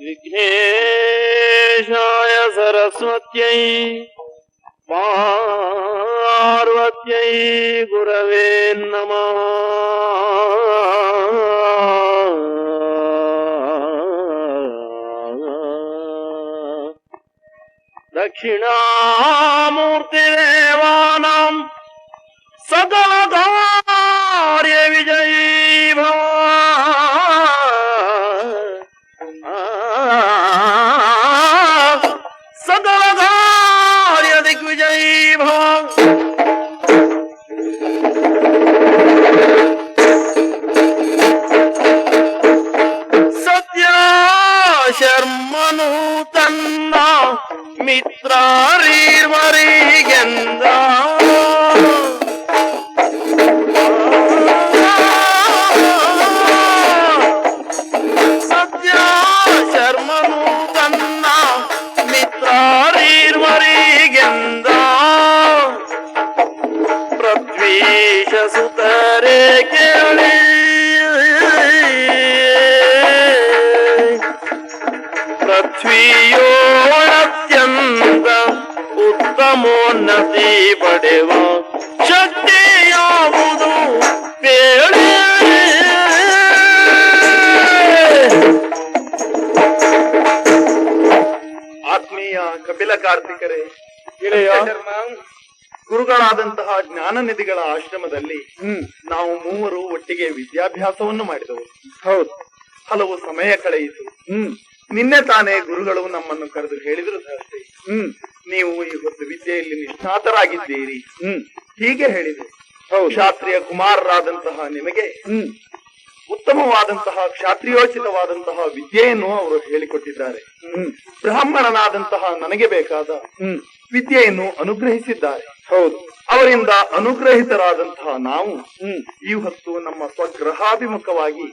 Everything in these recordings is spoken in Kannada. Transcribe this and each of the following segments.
विघ्नेशाय सरस्वत्यै पार्वत्यै गुरवे नमः। दक्षिणामूर्तिदेवानां सकलकार्य विजयी भव। सकल कार्य दिग्विजयी भव। ಸತ್ಯ ಶರ್ಮನು ತನ್ನ ಮಿತ್ರರಿವರಿಗೆಂದ ಸತ್ಯ ಶರ್ಮನು ತನ್ನ ಮಿತ್ರರಿವರಿಗೆಂದ ಪೃಥ್ವೀಶ ಸುತರೆ ಕೇಳಿ ಪೃಥ್ವಿಯೋಳತ್ಯಂತ ಉತ್ತಮೋನ್ನತಿ ಪಡೆವ ಶಕ್ತಿ ಯಾವುದು ಹೇಳಿ. ಆತ್ಮೀಯ ಕಪಿಲ ಕಾರ್ತಿಕರೇ, ಗೆಳೆಯ ಗುರುಗಳಾದಂತಹ ಜ್ಞಾನನಿಧಿಗಳ ಆಶ್ರಮದಲ್ಲಿ ನಾವು ಮೂವರು ಒಟ್ಟಿಗೆ ವಿದ್ಯಾಭ್ಯಾಸವನ್ನು ಮಾಡಿದವು. ಹೌದು, ಹಲವು ಸಮಯ ಕಳೆಯಿತು. ನಿನ್ನೆ ತಾನೇ ಗುರುಗಳು ನಮ್ಮನ್ನು ಕರೆದು ಹೇಳಿದ್ರು ಸಹಸ್ರಿ, ನೀವು ಈ ಹೊತ್ತು ವಿದ್ಯೆಯಲ್ಲಿ ನಿಷ್ಣಾತರಾಗಿದ್ದೀರಿ ಹೀಗೆ ಹೇಳಿದ್ರು. ಕ್ಷಾತ್ರಿಯ ಕುಮಾರರಾದಂತಹ ನಿಮಗೆ ಉತ್ತಮವಾದಂತಹ ಕ್ಷಾತ್ರಿಯೋಚಿತವಾದಂತಹ ವಿದ್ಯೆಯನ್ನು ಅವರು ಹೇಳಿಕೊಟ್ಟಿದ್ದಾರೆ. ಬ್ರಾಹ್ಮಣನಾದಂತಹ ನನಗೆ ಬೇಕಾದ ವಿದ್ಯೆಯನ್ನು ಅನುಗ್ರಹಿಸಿದ್ದಾರೆ. ಹೌದು, ಅವರಿಂದ ಅನುಗ್ರಹಿತರಾದಂತಹ ನಾವು ಈ ಹೊತ್ತು ನಮ್ಮ ಸ್ವಗ್ರಹಾಭಿಮುಖವಾಗಿ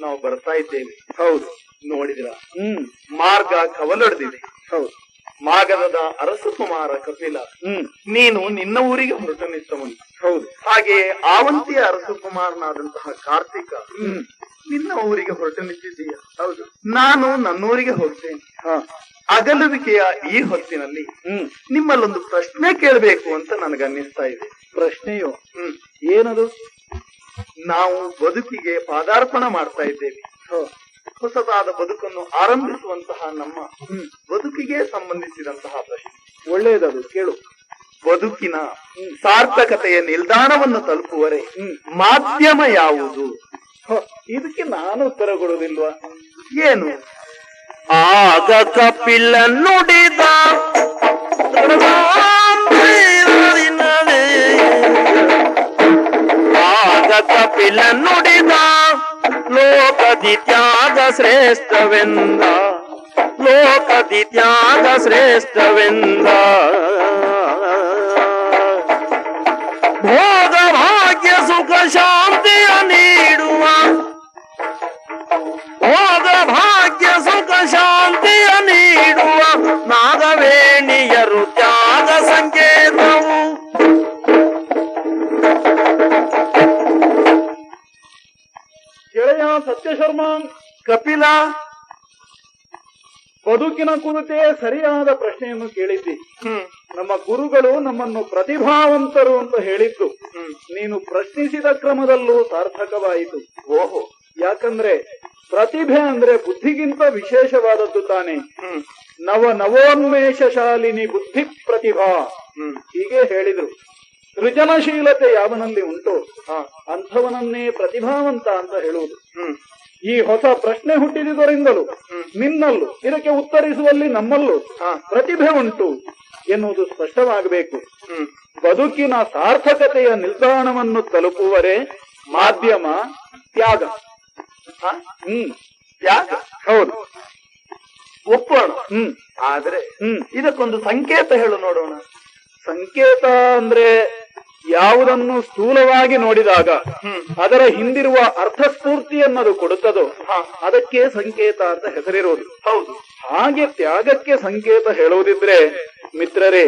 ನಾವು ಬರ್ತಾ ಇದ್ದೇವೆ. ಹೌದು, ನೋಡಿದ್ರ ಮಾರ್ಗ ಕವಲೊಡೆದಿದೆ. ಹೌದು, ಮಾಗಧದ ಅರಸ ಕುಮಾರ ಕಪಿಲ ನೀನು ನಿನ್ನ ಊರಿಗೆ ಹೊರಟು ನಿಂತವನು. ಹೌದು, ಹಾಗೆಯೇ ಆವಂತಿಯ ಅರಸ ಕುಮಾರನಾದಂತಹ ಕಾರ್ತಿಕ ನಿನ್ನ ಊರಿಗೆ ಹೊರಟು ನಿಂತಿದ್ದೀಯ. ಹೌದು, ನಾನು ನನ್ನೂರಿಗೆ ಹೋಗ್ತೇನೆ. ಅಗಲುವಿಕೆಯ ಈ ಹೊತ್ತಿನಲ್ಲಿ ನಿಮ್ಮಲ್ಲೊಂದು ಪ್ರಶ್ನೆ ಕೇಳಬೇಕು ಅಂತ ನನಗನ್ನಿಸ್ತಾ ಇದೆ. ಪ್ರಶ್ನೆಯೋ? ಏನದು? ನಾವು ಬದುಕಿಗೆ ಪಾದಾರ್ಪಣ ಮಾಡ್ತಾ ಇದ್ದೇವೆ. ಹೊಸದಾದ ಬದುಕನ್ನು ಆರಂಭಿಸುವಂತಹ ನಮ್ಮ ಬದುಕಿಗೆ ಸಂಬಂಧಿಸಿದಂತಹ ಪ್ರಶ್ನೆ. ಒಳ್ಳೆಯದದು, ಕೇಳು. ಬದುಕಿನ ಸಾರ್ಥಕತೆಯ ನಿಲ್ದಾಣವನ್ನು ತಲುಪುವರೆ ಮಾಧ್ಯಮ ಯಾವುದು? ಇದಕ್ಕೆ ನಾನು ಉತ್ತರ ಕೊಡುವುದಿಲ್ವಾ? ಏನು? ಆಗ ಕಪಿಲ ನುಡಿದ ಆಗ ಕಪಿಲ ನುಡಿದ ಲೋಕದಿ ತ್ಯಾಗ ಶ್ರೇಷ್ಠವೆಂದ ಲೋಕದಿ ತ್ಯಾಗ ಶ್ರೇಷ್ಠವೆಂದ ಭೋಗ ಭಾಗ್ಯ ಸುಖ ಶಾಂತಿಯ ನೀಡುವ ಭೋಗ ಭಾಗ್ಯ ಸುಖ ಶಾಂತಿಯ ನೀಡುವ ನಾಗವೇಣಿಯರು ತ್ಯಾಗ ಸಂಕೇತವು. ಗೆಳೆಯ ಸತ್ಯಶರ್ಮ, ಕಪಿಲ, ಬದುಕಿನ ಕುರಿತೇ ಸರಿಯಾದ ಪ್ರಶ್ನೆಯನ್ನು ಕೇಳಿದ್ದಿ. ನಮ್ಮ ಗುರುಗಳು ನಮ್ಮನ್ನು ಪ್ರತಿಭಾವಂತರು ಅಂತ ಹೇಳಿದ್ದು ನೀನು ಪ್ರಶ್ನಿಸಿದ ಕ್ರಮದಲ್ಲೂ ಸಾರ್ಥಕವಾಯಿತು. ಓಹೋ, ಯಾಕಂದ್ರೆ ಪ್ರತಿಭೆ ಅಂದ್ರೆ ಬುದ್ಧಿಗಿಂತ ವಿಶೇಷವಾದದ್ದು ತಾನೆ. ನವೋನ್ಮೇಷಶಾಲಿನಿ ಬುದ್ಧಿ ಪ್ರತಿಭಾ ಹೀಗೆ ಹೇಳಿದ್ರು. ಸೃಜನಶೀಲತೆ ಯಾವನಲ್ಲಿ ಉಂಟು ಅಂಥವನನ್ನೇ ಪ್ರತಿಭಾವಂತ ಅಂತ ಹೇಳುವುದು. ಈ ಹೊಸ ಪ್ರಶ್ನೆ ಹುಟ್ಟಿದುದರಿಂದಲೂ ನಿನ್ನಲ್ಲೂ ಇದಕ್ಕೆ ಉತ್ತರಿಸುವಲ್ಲಿ ನಮ್ಮಲ್ಲೂ ಪ್ರತಿಭೆ ಉಂಟು ಎನ್ನುವುದು ಸ್ಪಷ್ಟವಾಗಬೇಕು. ಬದುಕಿನ ಸಾರ್ಥಕತೆಯ ನಿಲ್ದಾಣವನ್ನು ತಲುಪುವರೆ ಮಾಧ್ಯಮ ತ್ಯಾಗ. ತ್ಯಾಗ, ಹೌದು, ಒಪ್ಪೋಣ. ಆದ್ರೆ ಇದಕ್ಕೊಂದು ಸಂಕೇತ ಹೇಳು ನೋಡೋಣ. ಸಂಕೇತ ಅಂದ್ರೆ ಯಾವುದನ್ನು ಸ್ಥೂಲವಾಗಿ ನೋಡಿದಾಗ ಅದರ ಹಿಂದಿರುವ ಅರ್ಥಸ್ಫೂರ್ತಿ ಅನ್ನೋದು ಕೊಡುತ್ತದೋ ಅದಕ್ಕೆ ಸಂಕೇತ ಅಂತ ಹೆಸರಿರೋದು. ಹೌದು, ಹಾಗೆ ತ್ಯಾಗಕ್ಕೆ ಸಂಕೇತ ಹೇಳುವುದಿದ್ರೆ ಮಿತ್ರರೇ,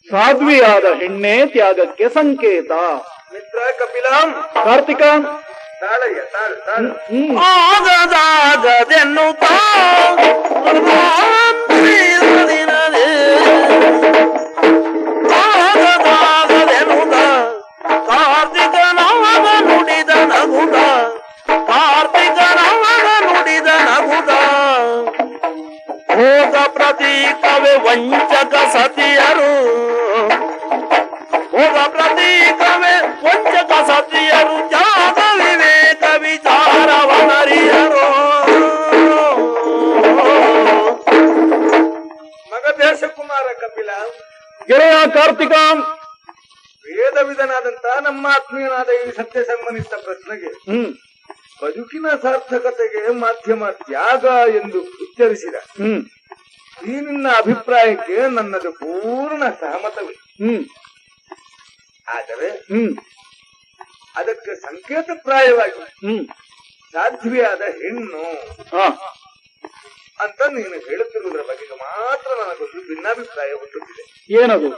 ಸಾಧ್ವಿಯಾದ ಹೆಣ್ಣೆ ತ್ಯಾಗಕ್ಕೆ ಸಂಕೇತ. ಮಿತ್ರ ಕಪಿಲ, ಕಾರ್ತಿಕ, ತಾಳಯ್ಯ, ತಾಳು. ಆಗದಾಗದೆನ್ನುತ್ತಾ ಕಾರ್ತಿಕನಾಗ ನುಡಿದ ನಗುದ ಕಾರ್ತಿಕನಾಗ ನುಡಿದ ನಗುದ ಭೋಗ ಪ್ರತೀಕವೇ ವಂಚಕ ಸತಿಯರು ಭೋಗ ಪ್ರತೀಕವೇ ವಂಚಕ ಸತಿಯರು ಜಾಗ ವಿವೇಕ ವಿಚಾರವನರಿಯರು ಮಗಧೇಶ ಕುಮಾರ ಕಪಿಲ, ಗೆಳೆಯ ಕಾರ್ತಿಕ, ವೇದವಿಧನಾದಂತ ನಮ್ಮ ಆತ್ಮೀಯನಾದ ಈ ಸತ್ಯ ಸಂಬಂಧಿತ ಪ್ರಶ್ನೆಗೆ ಬದುಕಿನ ಸಾರ್ಥಕತೆಗೆ ಮಾಧ್ಯಮ ತ್ಯಾಗ ಎಂದು ಉಚ್ಚರಿಸಿದ ಈ ನಿನ್ನ ಅಭಿಪ್ರಾಯಕ್ಕೆ ನನ್ನದು ಪೂರ್ಣ ಸಹಮತವೇ. ಆದರೆ ಅದಕ್ಕೆ ಸಂಕೇತಪ್ರಾಯವಾಗಿ ಸಾಧ್ವಿಯಾದ ಹೆಣ್ಣು ಅಂತ ನೀನು ಹೇಳುತ್ತಿರುವುದರ ಬಗ್ಗೆ ಮಾತ್ರ ನನಗೊಂದು ಭಿನ್ನಾಭಿಪ್ರಾಯ ಹುಟ್ಟುತ್ತಿದೆ. ಏನದು?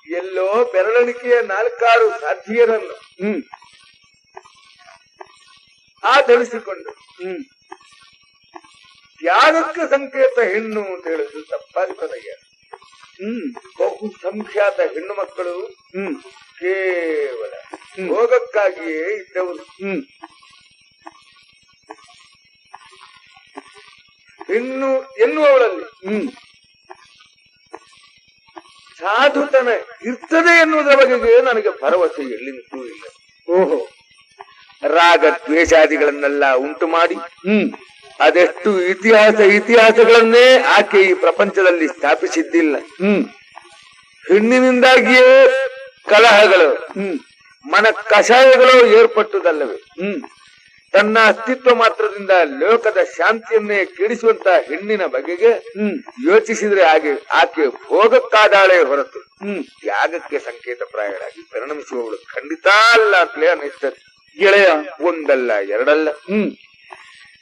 ಎಲ್ಲೋ ಬೆರಳಿಕೆಯ 4-6 ಸಾಧ್ಯರನ್ನು ಆಧರಿಸಿಕೊಂಡು ತ್ಯಾಗಕ್ಕೆ ಸಂಕೇತ ಹೆಣ್ಣು ಅಂತ ಹೇಳಿದ್ರು ತಪ್ಪಾಗುತ್ತದಯ್ಯ. ಬಹು ಸಂಖ್ಯಾತ ಹೆಣ್ಣು ಮಕ್ಕಳು ಕೇವಲ ಭೋಗಕ್ಕಾಗಿಯೇ ಇದ್ದವರು. ಹೆಣ್ಣು ಎನ್ನುವವಳಲ್ಲಿ ಸಾಧುತನ ಇರ್ತದೆ ಎನ್ನುವುದರ ಬಗೆಗೆ ನನಗೆ ಭರವಸೆ ಎಲ್ಲಿಂದೂ ಇಲ್ಲ. ಓಹೋ, ರಾಗ ದ್ವೇಷಾದಿಗಳನ್ನೆಲ್ಲ ಉಂಟು ಮಾಡಿ ಅದೆಷ್ಟು ಇತಿಹಾಸಗಳನ್ನೇ ಆಕೆ ಈ ಪ್ರಪಂಚದಲ್ಲಿ ಸ್ಥಾಪಿಸಿದ್ದಿಲ್ಲ. ಹೆಣ್ಣಿನಿಂದಾಗಿಯೇ ಕಲಹಗಳು, ಮನ ಕಷಾಯಗಳು ಏರ್ಪಟ್ಟುದಲ್ಲವೇ. ತನ್ನ ಅಸ್ತಿತ್ವ ಮಾತ್ರದಿಂದ ಲೋಕದ ಶಾಂತಿಯನ್ನೇ ಕೆಡಿಸುವಂತ ಹೆಣ್ಣಿನ ಬಗೆಗೆ ಯೋಚಿಸಿದ್ರೆ ಆಕೆ ಭೋಗಕ್ಕಾದಾಳೆ ಹೊರತು ತ್ಯಾಗಕ್ಕೆ ಸಂಕೇತ ಪ್ರಾಯಳಾಗಿ ಪರಿಣಮಿಸುವವಳು ಖಂಡಿತ ಅಲ್ಲ ಅಂತಲೇ ಅನ್ನಿಸ್ತದೆ. ಗೆಳೆಯ, ಒಂದಲ್ಲ ಎರಡಲ್ಲ,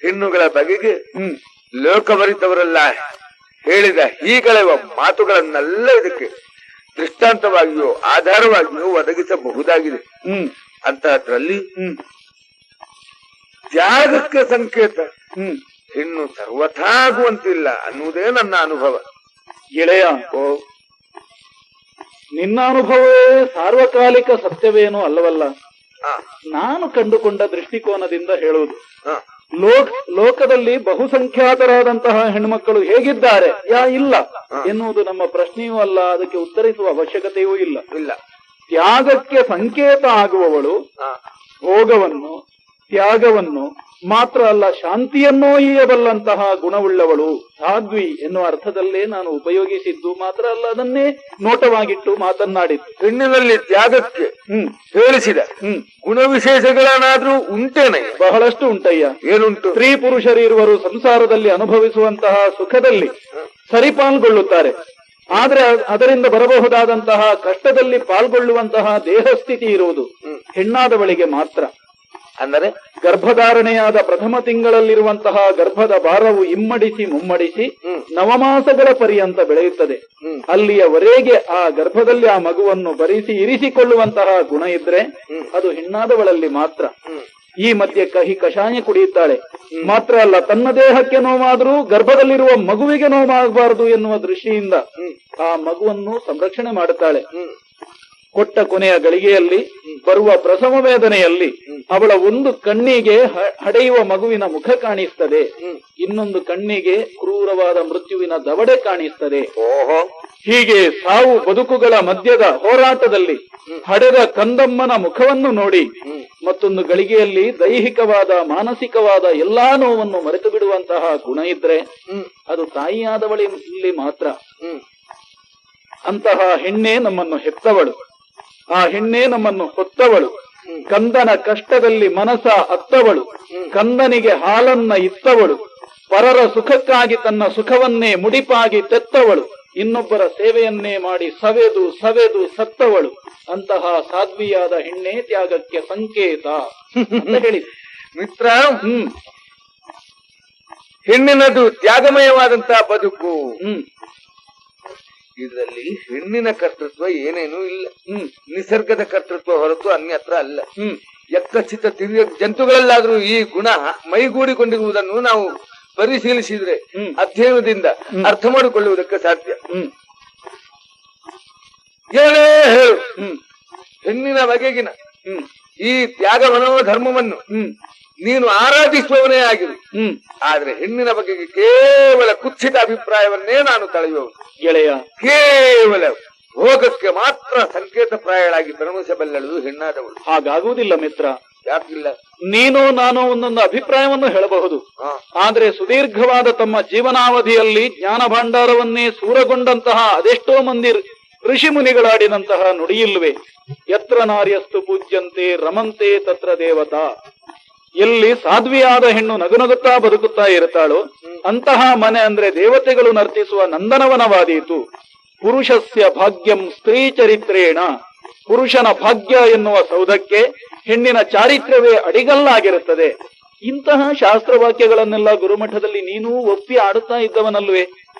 ಹೆಣ್ಣುಗಳ ಬಗೆಗೆ ಲೋಕವರಿತವರೆಲ್ಲ ಹೇಳಿದ ಹೀಗಳೆವ ಮಾತುಗಳನ್ನೆಲ್ಲ ಇದಕ್ಕೆ ದೃಷ್ಟಾಂತವಾಗಿಯೋ ಆಧಾರವಾಗಿಯೋ ಒದಗಿಸಬಹುದಾಗಿದೆ. ಅಂತಹದ್ರಲ್ಲಿ ತ್ಯಾಗಕ್ಕೆ ಸಂಕೇತ ಹೆಣ್ಣು ಸರ್ವಥಾ ಆಗುವಂತಿಲ್ಲ ಅನ್ನುವುದೇ ನನ್ನ ಅನುಭವ. ಗೆಳೆಯ, ನಿನ್ನ ಅನುಭವವೇ ಸಾರ್ವಕಾಲಿಕ ಸತ್ಯವೇನೋ ಅಲ್ಲವಲ್ಲ. ನಾನು ಕಂಡುಕೊಂಡ ದೃಷ್ಟಿಕೋನದಿಂದ ಹೇಳುವುದು, ಲೋಕದಲ್ಲಿ ಬಹುಸಂಖ್ಯಾತರಾದಂತಹ ಹೆಣ್ಮಕ್ಕಳು ಹೇಗಿದ್ದಾರೆ ಇಲ್ಲ ಎನ್ನುವುದು ನಮ್ಮ ಪ್ರಶ್ನೆಯೂ ಅಲ್ಲ, ಅದಕ್ಕೆ ಉತ್ತರಿಸುವ ಅವಶ್ಯಕತೆಯೂ ಇಲ್ಲ. ತ್ಯಾಗಕ್ಕೆ ಸಂಕೇತ ಆಗುವವಳು ಭೋಗವನ್ನು, ತ್ಯಾಗವನ್ನು ಮಾತ್ರ ಅಲ್ಲ, ಶಾಂತಿಯನ್ನೋ ಈಯಬಲ್ಲಂತಹ ಗುಣವುಳ್ಳವಳು ಸಾಧ್ವಿ ಎನ್ನುವ ಅರ್ಥದಲ್ಲೇ ನಾನು ಉಪಯೋಗಿಸಿದ್ದು ಮಾತ್ರ ಅಲ್ಲ, ಅದನ್ನೇ ನೋಟವಾಗಿಟ್ಟು ಮಾತನಾಡಿದ್ದು. ಹೆಣ್ಣಿನಲ್ಲಿ ತ್ಯಾಗಕ್ಕೆ ಹೇಳಿಸಿದ ಗುಣವಿಶೇಷಗಳನ್ನಾದ್ರೂ ಉಂಟೇನೆ? ಬಹಳಷ್ಟು ಉಂಟಯ್ಯ. ಏನುಂಟು? ಸ್ತ್ರೀ ಪುರುಷರಿರುವರು ಸಂಸಾರದಲ್ಲಿ ಅನುಭವಿಸುವಂತಹ ಸುಖದಲ್ಲಿ ಸರಿಪಾಲ್ಗೊಳ್ಳುತ್ತಾರೆ, ಆದ್ರೆ ಅದರಿಂದ ಬರಬಹುದಾದಂತಹ ಕಷ್ಟದಲ್ಲಿ ಪಾಲ್ಗೊಳ್ಳುವಂತಹ ದೇಹಸ್ಥಿತಿ ಇರುವುದು ಹೆಣ್ಣಾದವಳಿಗೆ ಮಾತ್ರ. ಅಂದರೆ ಗರ್ಭಧಾರಣೆಯಾದ ಪ್ರಥಮ ತಿಂಗಳಲ್ಲಿರುವಂತಹ ಗರ್ಭದ ಭಾರವು ಇಮ್ಮಡಿಸಿ ಮುಮ್ಮಡಿಸಿ ನವಮಾಸಗಳ ಪರ್ಯಂತ ಬೆಳೆಯುತ್ತದೆ. ಅಲ್ಲಿಯವರೆಗೆ ಆ ಗರ್ಭದಲ್ಲಿ ಆ ಮಗುವನ್ನು ಭರಿಸಿ ಇರಿಸಿಕೊಳ್ಳುವಂತಹ ಗುಣ ಇದ್ರೆ ಅದು ಹೆಣ್ಣಾದವಳಲ್ಲಿ ಮಾತ್ರ. ಈ ಮಧ್ಯೆ ಕಹಿ ಕಷಾಯ ಕುಡಿಯುತ್ತಾಳೆ. ಮಾತ್ರ ಅಲ್ಲ, ತನ್ನ ದೇಹಕ್ಕೆ ನೋವಾದರೂ ಗರ್ಭದಲ್ಲಿರುವ ಮಗುವಿಗೆ ನೋವಾಗಬಾರದು ಎನ್ನುವ ದೃಷ್ಟಿಯಿಂದ ಆ ಮಗುವನ್ನು ಸಂರಕ್ಷಣೆ ಮಾಡುತ್ತಾಳೆ. ಕೊಟ್ಟ ಕೊನೆಯ ಗಳಿಗೆಯಲ್ಲಿ ಬರುವ ಪ್ರಸವ ವೇದನೆಯಲ್ಲಿ ಅವಳ ಒಂದು ಕಣ್ಣಿಗೆ ಹಡೆಯುವ ಮಗುವಿನ ಮುಖ ಕಾಣಿಸ್ತದೆ, ಇನ್ನೊಂದು ಕಣ್ಣಿಗೆ ಕ್ರೂರವಾದ ಮೃತ್ಯುವಿನ ದವಡೆ ಕಾಣಿಸ್ತದೆ. ಹೀಗೆ ಸಾವು ಬದುಕುಗಳ ಮಧ್ಯದ ಹೋರಾಟದಲ್ಲಿ ಹಡೆದ ಕಂದಮ್ಮನ ಮುಖವನ್ನು ನೋಡಿ ಮತ್ತೊಂದು ಗಳಿಗೆಯಲ್ಲಿ ದೈಹಿಕವಾದ ಮಾನಸಿಕವಾದ ಎಲ್ಲಾ ನೋವನ್ನು ಮರೆತು ಬಿಡುವಂತಹ ಗುಣ ಇದ್ರೆ ಅದು ತಾಯಿಯಾದವಳಲ್ಲಿ ಮಾತ್ರ. ಅಂತಹ ಹೆಣ್ಣೆ ನಮ್ಮನ್ನು ಹೆತ್ತವಳು, ಆ ಹೆಣ್ಣೆ ನಮ್ಮನ್ನು ಹೊತ್ತವಳು, ಕಂದನ ಕಷ್ಟದಲ್ಲಿ ಮನಸ ಅತ್ತವಳು, ಕಂದನಿಗೆ ಹಾಲನ್ನ ಇತ್ತವಳು, ಪರರ ಸುಖಕ್ಕಾಗಿ ತನ್ನ ಸುಖವನ್ನೇ ಮುಡಿಪಾಗಿ ತೆತ್ತವಳು, ಇನ್ನೊಬ್ಬರ ಸೇವೆಯನ್ನೇ ಮಾಡಿ ಸವೆದು ಸವೆದು ಸತ್ತವಳು. ಅಂತಹ ಸಾಧ್ವಿಯಾದ ಹೆಣ್ಣೆ ತ್ಯಾಗಕ್ಕೆ ಸಂಕೇತ ಅಂತ ಹೇಳಿ ಮಿತ್ರ. ಹೆಣ್ಣಿನದು ತ್ಯಾಗಮಯವಾದಂತಹ ಬದುಕು. ಇದರಲ್ಲಿ ಹೆಣ್ಣಿನ ಕರ್ತೃತ್ವ ಏನೇನೂ ಇಲ್ಲ. ನಿಸರ್ಗದ ಕರ್ತೃತ್ವ ಹೊರತು ಅನ್ಯತ್ರ ಅಲ್ಲ. ಎಕ್ಕಚಿತ್ತ ತಿರಿಯ ಜಂತುಗಳಲ್ಲಾದ್ರೂ ಈ ಗುಣ ಮೈಗೂಡಿಕೊಂಡಿರುವುದನ್ನು ನಾವು ಪರಿಶೀಲಿಸಿದ್ರೆ ಅಧ್ಯಯನದಿಂದ ಅರ್ಥ ಮಾಡಿಕೊಳ್ಳುವುದಕ್ಕೆ ಸಾಧ್ಯ. ಹೇಳೇ ಹೇಳು ಹೆಣ್ಣಿನ ಬಗೆಗಿನ ಈ ತ್ಯಾಗ ಮನೋಧರ್ಮವನ್ನು ನೀನು ಆರಾಧಿಸುವವನೇ ಆಗಿರು. ಆದ್ರೆ ಹೆಣ್ಣಿನ ಬಗೆಗೆ ಕೇವಲ ಕುತ್ಸಿತ ಅಭಿಪ್ರಾಯವನ್ನೇ ನಾನು ತಳೆಯುವವನು ಗೆಳೆಯ. ಕೇವಲ ಭೋಗಕ್ಕೆ ಮಾತ್ರ ಸಂಕೇತ ಪ್ರಾಯಳಾಗಿ ಪರಿಣಮಿಸಬಲ್ಲಳು ಹೆಣ್ಣಾದವಳು. ಹಾಗಾಗುವುದಿಲ್ಲ ಮಿತ್ರ. ಯಾಕಿಲ್ಲ? ನೀನು ನಾನು ಒಂದೊಂದು ಅಭಿಪ್ರಾಯವನ್ನು ಹೇಳಬಹುದು, ಆದ್ರೆ ಸುದೀರ್ಘವಾದ ತಮ್ಮ ಜೀವನಾವಧಿಯಲ್ಲಿ ಜ್ಞಾನ ಭಂಡಾರವನ್ನೇ ಸೂರಗೊಂಡಂತಹ ಅದೆಷ್ಟೋ ಮಂದಿ ಋಷಿ ಮುನಿಗಳಾಡಿದಂತಹ ನುಡಿಯಿಲ್ವೇ? ಯತ್ರ ನಾರ್ಯಸ್ತು ಪೂಜ್ಯಂತೆ ರಮಂತೆ ತತ್ರ ದೇವತಾ. ಎಲ್ಲಿ ಸಾಧ್ವಿಯಾದ ಹೆಣ್ಣು ನಗುನಗುತ್ತಾ ಬದುಕುತ್ತಾ ಇರುತ್ತಾಳೋ ಅಂತಹ ಮನೆ ಅಂದ್ರೆ ದೇವತೆಗಳು ನರ್ತಿಸುವ ನಂದನವನವಾದೀತು. ಪುರುಷಸ್ಯ ಭಾಗ್ಯಂ ಸ್ತ್ರೀ ಚರಿತ್ರೇಣ. ಪುರುಷನ ಭಾಗ್ಯ ಎನ್ನುವ ಸೌಧಕ್ಕೆ ಹೆಣ್ಣಿನ ಚಾರಿತ್ರ್ಯವೇ ಅಡಿಗಲ್ಲಾಗಿರುತ್ತದೆ. ಇಂತಹ ಶಾಸ್ತ್ರವಾಕ್ಯಗಳನ್ನೆಲ್ಲ ಗುರುಮಠದಲ್ಲಿ ನೀನೂ ಒಪ್ಪಿ ಆಡುತ್ತಾ ಇದ್ದವನಲ್ವೇ?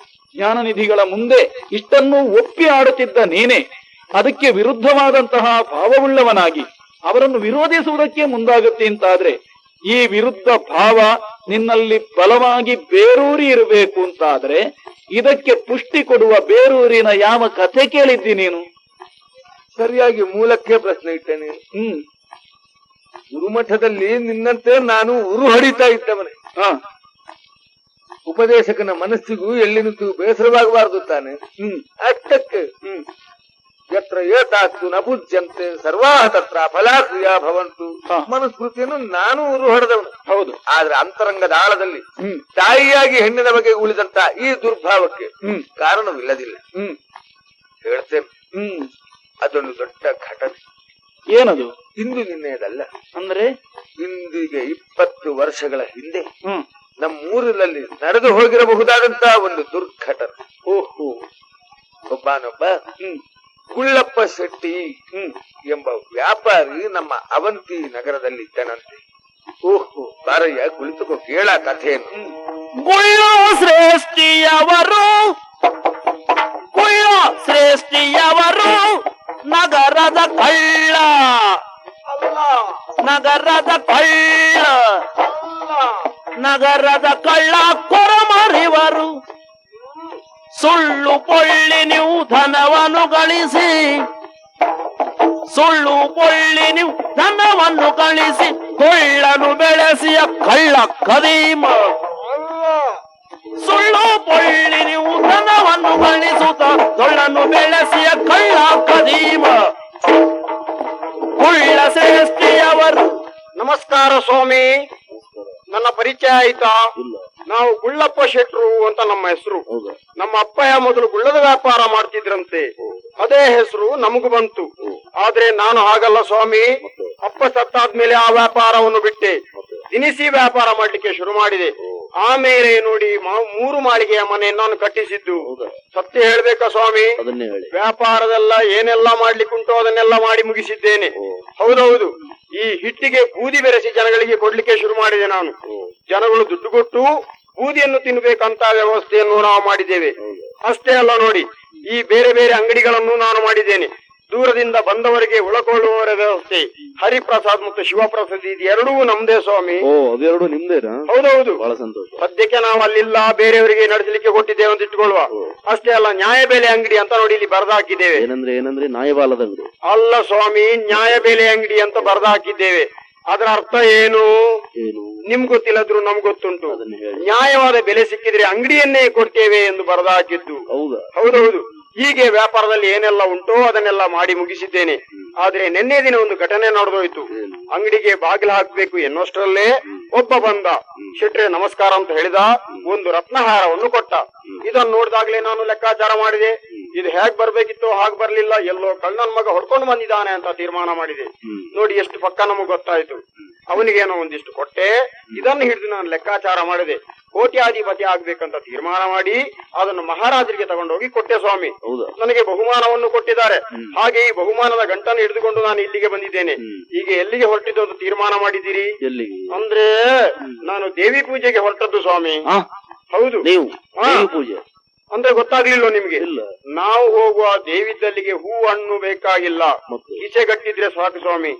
ಜ್ಞಾನನಿಧಿಗಳ ಮುಂದೆ ಇಷ್ಟನ್ನೂ ಒಪ್ಪಿ ಆಡುತ್ತಿದ್ದ ನೀನೇ ಅದಕ್ಕೆ ವಿರುದ್ಧವಾದಂತಹ ಭಾವವುಳ್ಳವನಾಗಿ ಅವರನ್ನು ವಿರೋಧಿಸುವುದಕ್ಕೆ ಮುಂದಾಗುತ್ತೆ ಅಂತಾದ್ರೆ, ಈ ವಿರುದ್ಧ ಭಾವ ನಿನ್ನಲ್ಲಿ ಬಲವಾಗಿ ಬೇರೂರಿ ಇರಬೇಕು ಅಂತಾದ್ರೆ ಇದಕ್ಕೆ ಪುಷ್ಟಿ ಕೊಡುವ ಬೇರೂರಿನ ಯಾವ ಕಥೆ ಕೇಳಿದ್ದಿ ನೀನು? ಸರಿಯಾಗಿ ಮೂಲಕ್ಕೆ ಪ್ರಶ್ನೆ ಇಟ್ಟೇನೆ. ಗುರುಮಠದಲ್ಲಿ ನಿನ್ನಂತೆ ನಾನು ಉರು ಹೊಡಿತಾ ಇದ್ದವನೇ. ಉಪದೇಶಕನ ಮನಸ್ಸಿಗೂ ಎಲ್ಲಿನಿಂತು ಬೇಸರವಾಗಬಾರದು ತಾನೆ. ಅಷ್ಟಕ್ಕೆ ಯತ್ರ ಏತಾಸ್ತು ನ ಪೂಜ್ಯಂತೆ ಸರ್ವಾಹ ತತ್ರ ಫಲಾಕ್ರಿಯಾ ಭವಂತು ಮನುಸ್ಮೃತಿಯನ್ನು ನಾನು ಉರು ಹೊಡೆದವನು. ಹೌದು. ಆದ್ರೆ ಅಂತರಂಗದ ಆಳದಲ್ಲಿ ತಾಯಿಯಾಗಿ ಹೆಣ್ಣಿನ ಬಗ್ಗೆ ಉಳಿದಂತ ಈ ದುರ್ಭಾವಕ್ಕೆ ಕಾರಣವಿಲ್ಲದಿಲ್ಲ. ಹೇಳ್ತೇನೆ, ಅದೊಂದು ದೊಡ್ಡ ಘಟನೆ. ಏನದು? ಇಂದು ನಿನ್ನೆಯದಲ್ಲ. ಅಂದ್ರೆ ಇಂದಿಗೆ 20 ವರ್ಷಗಳ ಹಿಂದೆ ನಮ್ಮೂರಿನಲ್ಲಿ ನಡೆದು ಹೋಗಿರಬಹುದಾದಂತಹ ಒಂದು ದುರ್ಘಟನೆ. ಓಹೋ. ಒಬ್ಬನೊಬ್ಬ ಕುಳ್ಳಪ್ಪ ಶೆಟ್ಟಿ ಎಂಬ ವ್ಯಾಪಾರಿ ನಮ್ಮ ಅವಂತಿ ನಗರದಲ್ಲಿದ್ದನಂತೆ. ಓಹೋ. ಬಾರಯ್ಯ, ಕುಳಿತುಕೋ, ಕೇಳ ಕಥೆಯನ್ನು. ಗುಳ್ಳ ಶ್ರೇಷ್ಠಿಯವರು ನಗರದ ಕಳ್ಳ, ನಗರದ ಕಳ್ಳ ಕೊರಮರಿವರು. ಸುಳ್ಳು ಪೊಳ್ಳಿ ನೀವು ಧನವನ್ನು ಗಳಿಸಿ, ಸುಳ್ಳು ಪೊಳ್ಳಿ ನೀವು ಧನವನ್ನು ಗಳಿಸಿ ಕೊಳ್ಳನು ಬೆಳೆಸಿಯ ಕಳ್ಳ ಕದೀಮ. ಸುಳ್ಳು ಪೊಳ್ಳಿ ನೀವು ಧನವನ್ನು ಗಳಿಸುತ್ತ ಕೊಳ್ಳನು ಬೆಳೆಸಿಯ ಕಳ್ಳ ಕದೀಮ. ಕುಳ್ಳ ಶ್ರೇಷ್ಠಿಯವರು. ನಮಸ್ಕಾರ ಸ್ವಾಮಿ, ನನ್ನ ಪರಿಚಯ ಆಯ್ತಾ? ನಾವು ಗುಳ್ಳಪ್ಪ ಶೆಟ್ರು ಅಂತ ನಮ್ಮ ಹೆಸರು. ನಮ್ಮ ಅಪ್ಪಯ್ಯ ಮೊದಲು ಗುಳ್ಳದ ವ್ಯಾಪಾರ ಮಾಡ್ತಿದ್ರಂತೆ, ಅದೇ ಹೆಸರು ನಮಗೂ ಬಂತು. ಆದ್ರೆ ನಾನು ಹಾಗಲ್ಲ ಸ್ವಾಮಿ. ಅಪ್ಪ ಸತ್ತಾದ್ಮೇಲೆ ಆ ವ್ಯಾಪಾರವನ್ನು ಬಿಟ್ಟೆ, ದಿನಸಿ ವ್ಯಾಪಾರ ಮಾಡ್ಲಿಕ್ಕೆ ಶುರು ಮಾಡಿದೆ. ಆಮೇಲೆ ನೋಡಿ 3 ಮಾಳಿಗೆಯ ಮನೆ ನಾನು ಕಟ್ಟಿಸಿದ್ದು. ಸತ್ಯ ಹೇಳ್ಬೇಕಾ ಸ್ವಾಮಿ? ವ್ಯಾಪಾರದೆಲ್ಲ ಏನೆಲ್ಲ ಮಾಡ್ಲಿಕ್ಕುಂಟು ಅದನ್ನೆಲ್ಲ ಮಾಡಿ ಮುಗಿಸಿದ್ದೇನೆ. ಹೌದೌದು. ಈ ಹಿಟ್ಟಿಗೆ ಬೂದಿ ಬೆರೆಸಿ ಜನಗಳಿಗೆ ಕೊಡ್ಲಿಕ್ಕೆ ಶುರು ಮಾಡಿದೆ ನಾನು. ಜನಗಳು ದುಡ್ಡು ಕೊಟ್ಟು ಬೂದಿಯನ್ನು ತಿನ್ಬೇಕಂತ ವ್ಯವಸ್ಥೆಯನ್ನು ನಾವು ಮಾಡಿದ್ದೇವೆ. ಅಷ್ಟೇ ಅಲ್ಲ ನೋಡಿ, ಈ ಬೇರೆ ಬೇರೆ ಅಂಗಡಿಗಳನ್ನು ನಾನು ಮಾಡಿದ್ದೇನೆ. ದೂರದಿಂದ ಬಂದವರಿಗೆ ಉಳಕೊಳ್ಳುವವರ ವ್ಯವಸ್ಥೆ. ಹರಿಪ್ರಸಾದ್ ಮತ್ತು ಶಿವಪ್ರಸಾದ್ ಇದು ಎರಡೂ ನಮ್ದೇ ಸ್ವಾಮಿ. ಅದೆರಡು ನಿಮ್ದೇನಾ? ಹೌದೌದು. ಬಹಳ ಸಂತೋಷ. ಸದ್ಯಕ್ಕೆ ನಾವು ಅಲ್ಲಿಲ್ಲ, ಬೇರೆಯವರಿಗೆ ನಡೆಸಲಿಕ್ಕೆ ಕೊಟ್ಟಿದ್ದೇವೆ ಅಂತ ಇಟ್ಕೊಳ್ಳುವ. ಅಷ್ಟೇ ಅಲ್ಲ, ನ್ಯಾಯಬೆಲೆ ಅಂಗಡಿ ಅಂತ ನೋಡಿ ಇಲ್ಲಿ ಬರೆದು ಹಾಕಿದ್ದೇವೆ. ಏನಂದ್ರೆ ನ್ಯಾಯಬಾಲದ ಅಂಗಡಿ ಅಲ್ಲ ಸ್ವಾಮಿ, ನ್ಯಾಯಬೆಲೆ ಅಂಗಡಿ ಅಂತ ಬರೆದು ಹಾಕಿದ್ದೇವೆ. ಅದರ ಅರ್ಥ ಏನು ನಿಮ್ಗೆ ಗೊತ್ತಿಲ್ಲದ್ರು ನಮ್ಗೆ ಗೊತ್ತುಂಟು. ನ್ಯಾಯವಾದ ಬೆಲೆ ಸಿಕ್ಕಿದ್ರೆ ಅಂಗಡಿಯನ್ನೇ ಕೊಡ್ತೇವೆ ಎಂದು ಬರೆದು ಹಾಕಿದ್ದು. ಹೌದೌದು. ಹೀಗೆ ವ್ಯಾಪಾರದಲ್ಲಿ ಏನೆಲ್ಲ ಉಂಟೋ ಅದನ್ನೆಲ್ಲ ಮಾಡಿ ಮುಗಿಸಿದ್ದೇನೆ. ಆದ್ರೆ ನಿನ್ನೆ ದಿನ ಒಂದು ಘಟನೆ ನಡೆದೋಯ್ತು. ಅಂಗಡಿಗೆ ಬಾಗಿಲು ಹಾಕ್ಬೇಕು ಎನ್ನುವಷ್ಟರಲ್ಲೇ ಒಬ್ಬ ಬಂದ. ಶೆಟ್ರೆ ನಮಸ್ಕಾರ ಅಂತ ಹೇಳಿದ. ಒಂದು ರತ್ನಹಾರವನ್ನು ಕೊಟ್ಟ. ಇದನ್ನು ನೋಡಿದಾಗ್ಲೇ ನಾನು ಲೆಕ್ಕಾಚಾರ ಮಾಡಿದೆ. ಇದು ಹೇಗ್ ಬರ್ಬೇಕಿತ್ತು ಹಾಗೆ ಬರ್ಲಿಲ್ಲ, ಎಲ್ಲೋ ಕಳ್ಳನ್ ಮಗ ಹೊಡ್ಕೊಂಡು ಬಂದಿದ್ದಾನೆ ಅಂತ ತೀರ್ಮಾನ ಮಾಡಿದೆ. ನೋಡಿ ಎಷ್ಟು ಪಕ್ಕ ನಮಗ್ ಗೊತ್ತಾಯ್ತು. ಅವನಿಗೇನೋ ಒಂದಿಷ್ಟು ಕೊಟ್ಟೆ. ಇದನ್ನು ಹಿಡಿದು ನಾನು ಲೆಕ್ಕಾಚಾರ ಮಾಡಿದೆ. ಕೋಟ್ಯಾಧಿಪತಿ ಆಗ್ಬೇಕಂತ ತೀರ್ಮಾನ ಮಾಡಿ ಅದನ್ನು ಮಹಾರಾಜರಿಗೆ ತಗೊಂಡೋಗಿ ಕೊಟ್ಟೆ ಸ್ವಾಮಿ. ನನಗೆ ಬಹುಮಾನವನ್ನು ಕೊಟ್ಟಿದ್ದಾರೆ. ಹಾಗೆ ಈ ಬಹುಮಾನದ ಗಂಟನ್ನು ಹಿಡಿದುಕೊಂಡು ನಾನು ಇಲ್ಲಿಗೆ ಬಂದಿದ್ದೇನೆ. ಈಗ ಎಲ್ಲಿಗೆ ಹೊರಟಿದ್ದು ಅಂತ ತೀರ್ಮಾನ ಮಾಡಿದ್ದೀರಿ? ಅಂದ್ರೆ ನಾನು ದೇವಿ ಪೂಜೆಗೆ ಹೊರಟದ್ದು ಸ್ವಾಮಿ. ಹೌದು. ಪೂಜೆ ಅಂದ್ರೆ ಗೊತ್ತಾಗ್ಲಿಲ್ಲ ನಿಮ್ಗೆ? ನಾವು ಹೋಗುವ ದೇವಿದ್ದಲ್ಲಿಗೆ ಹೂ ಹಣ್ಣು ಬೇಕಾಗಿಲ್ಲ, ಈಚೆ ಗಟ್ಟಿದ್ರೆ ಸಾಕು ಸ್ವಾಮಿ.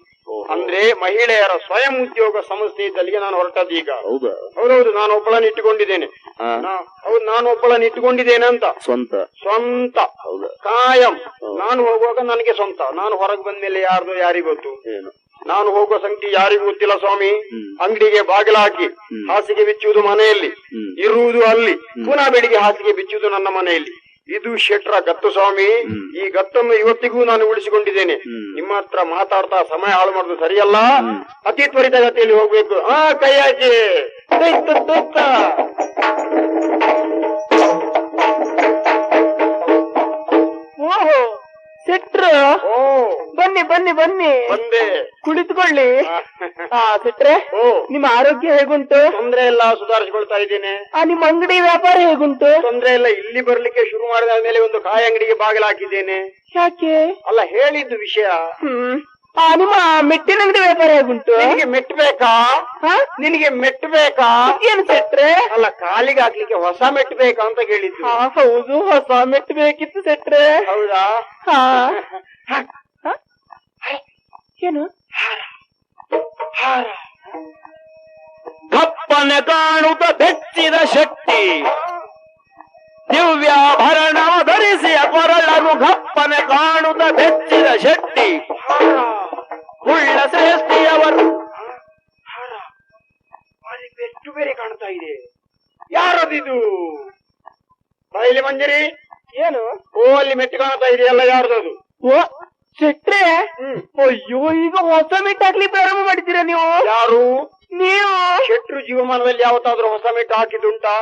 ಅಂದ್ರೆ ಮಹಿಳೆಯರ ಸ್ವಯಂ ಉದ್ಯೋಗ ಸಂಸ್ಥೆ ಇದ್ದಲ್ಲಿಗೆ ನಾನು ಹೊರಟದ್ದು ಈಗ. ಹೌದಾ? ಹೌದೌದು, ನಾನು ಒಬ್ಬಳನ್ನು ಇಟ್ಟುಕೊಂಡಿದ್ದೇನೆ. ಹೌದು, ನಾನು ಒಬ್ಬಳನ್ನು ಇಟ್ಟುಕೊಂಡಿದ್ದೇನೆ ಅಂತ. ಸ್ವಂತ ಕಾಯಂ. ನಾನು ಹೋಗುವಾಗ ನನಗೆ ಸ್ವಂತ. ನಾನು ಹೊರಗೆ ಬಂದ್ಮೇಲೆ ಯಾರಿಗೂ ಗೊತ್ತು? ನಾನು ಹೋಗುವ ಸಂಖ್ಯೆ ಯಾರಿಗೂ ಗೊತ್ತಿಲ್ಲ ಸ್ವಾಮಿ. ಅಂಗಡಿಗೆ ಬಾಗಿಲ ಹಾಕಿ ಹಾಸಿಗೆ ಬಿಚ್ಚುವುದು ಮನೆಯಲ್ಲಿ, ಇರುವುದು ಅಲ್ಲಿ, ಪುನಃ ಬೆಳಿಗ್ಗೆ ಹಾಸಿಗೆ ಬಿಚ್ಚುವುದು ನನ್ನ ಮನೆಯಲ್ಲಿ. ಇದು ಶೆಟ್ರ ಗತ್ತು ಸ್ವಾಮಿ. ಈ ಗತ್ತನ್ನು ಇವತ್ತಿಗೂ ನಾನು ಉಳಿಸಿಕೊಂಡಿದ್ದೇನೆ. ನಿಮ್ಮ ಹತ್ರ ಮಾತಾಡ್ತಾ ಸಮಯ ಹಾಳು ಮಾಡುದು ಸರಿಯಲ್ಲ. ಅತಿ ತ್ವರಿತ ಗತಿಯಲ್ಲಿ ಹೋಗ್ಬೇಕು. ಕೈ ಹಾಕಿ. ಓಹೋ ಸಿಟ್ರು, ಬನ್ನಿ ಬನ್ನಿ ಬನ್ನಿ, ಬಂದೆ. ಕುಳಿತುಕೊಳ್ಳಿ. ಸಿಟ್ರೆ, ನಿಮ್ಮ ಆರೋಗ್ಯ ಹೇಗುಂಟು? ತೊಂದ್ರೆ ಇಲ್ಲ, ಸುಧಾರಿಸಿಕೊಳ್ತಾ ಇದ್ದೇನೆ. ನಿಮ್ಮ ಅಂಗಡಿ ವ್ಯಾಪಾರ ಹೇಗುಂಟು? ತೊಂದ್ರೆ ಇಲ್ಲ. ಇಲ್ಲಿ ಬರ್ಲಿಕ್ಕೆ ಶುರು ಮಾಡಿದ ಮೇಲೆ ಒಂದು ಕಾಯಿ ಅಂಗಡಿಗೆ ಬಾಗಿಲು ಹಾಕಿದ್ದೇನೆ. ಯಾಕೆ? ಅಲ್ಲ, ಹೇಳಿದ್ದು ವಿಷಯ. ನಿಮ್ಮ ಮೆಟ್ಟಿನ ಅಂಗಡಿ ವ್ಯಾಪಾರ ಹೇಗುಂಟು? ನಿನಗೆ ಮೆಟ್ಟಬೇಕಾ? ನಿನಗೆ ಮೆಟ್ಟಬೇಕಾ? ಏನು ಸೆಟ್ರೆ? ಅಲ್ಲ, ಕಾಲಿಗೆ ಹಾಕ್ಲಿಕ್ಕೆ ಹೊಸ ಮೆಟ್ಟು ಬೇಕಾ ಅಂತ ಕೇಳಿದ್ದು. ಹೌದು, ಹೊಸ ಮೆಟ್ಟು ಬೇಕಿತ್ತು ಸೆಟ್ರೆ. ಹೌದಾ? ಏನು? ಕಪ್ಪನೆ ಕಾಣುತ್ತ ಬೆಚ್ಚಿದ ಶೆಟ್ಟಿ, ದಿವ್ಯಾಭರಣವ ಧರಿಸಿಯ ಕೊರಳನು ಗಪ್ಪನೆ ಕಾಣುತ್ತ ಬೆಚ್ಚಿದ ಶೆಟ್ಟಿ, ಉಳ್ಳ ಶ್ರೇಷ್ಠಿಯವರು. ಬೆಟ್ಟು ಬೇರೆ ಕಾಣ್ತಾ ಇದೆ. ಯಾರದಿದು? ಬಾಯಿಲಿ ಮಂಜರಿ. ಏನು? ಅಲ್ಲಿ ಮೆಟ್ಟು ಕಾಣ್ತಾ ಇದೆಯಲ್ಲ, ಯಾರ್ದದು? ಓ ಶೆಟ್ರೆ, ಅಯ್ಯೋ, ಈಗ ಹೊಸ ಮೆಟ್ಟು ಹಾಕ್ಲಿ ಪ್ರಾರಂಭ ಮಾಡಿದ್ದೀರಾ ನೀವು? ಯಾರು? ನೀವು. ಶೆಟ್ರು ಜೀವಮಾನದಲ್ಲಿ ಯಾವತ್ತಾದ್ರೂ ಹೊಸ ಮೆಟ್ಟು ಹಾಕಿದ್ದುಂಟಾ?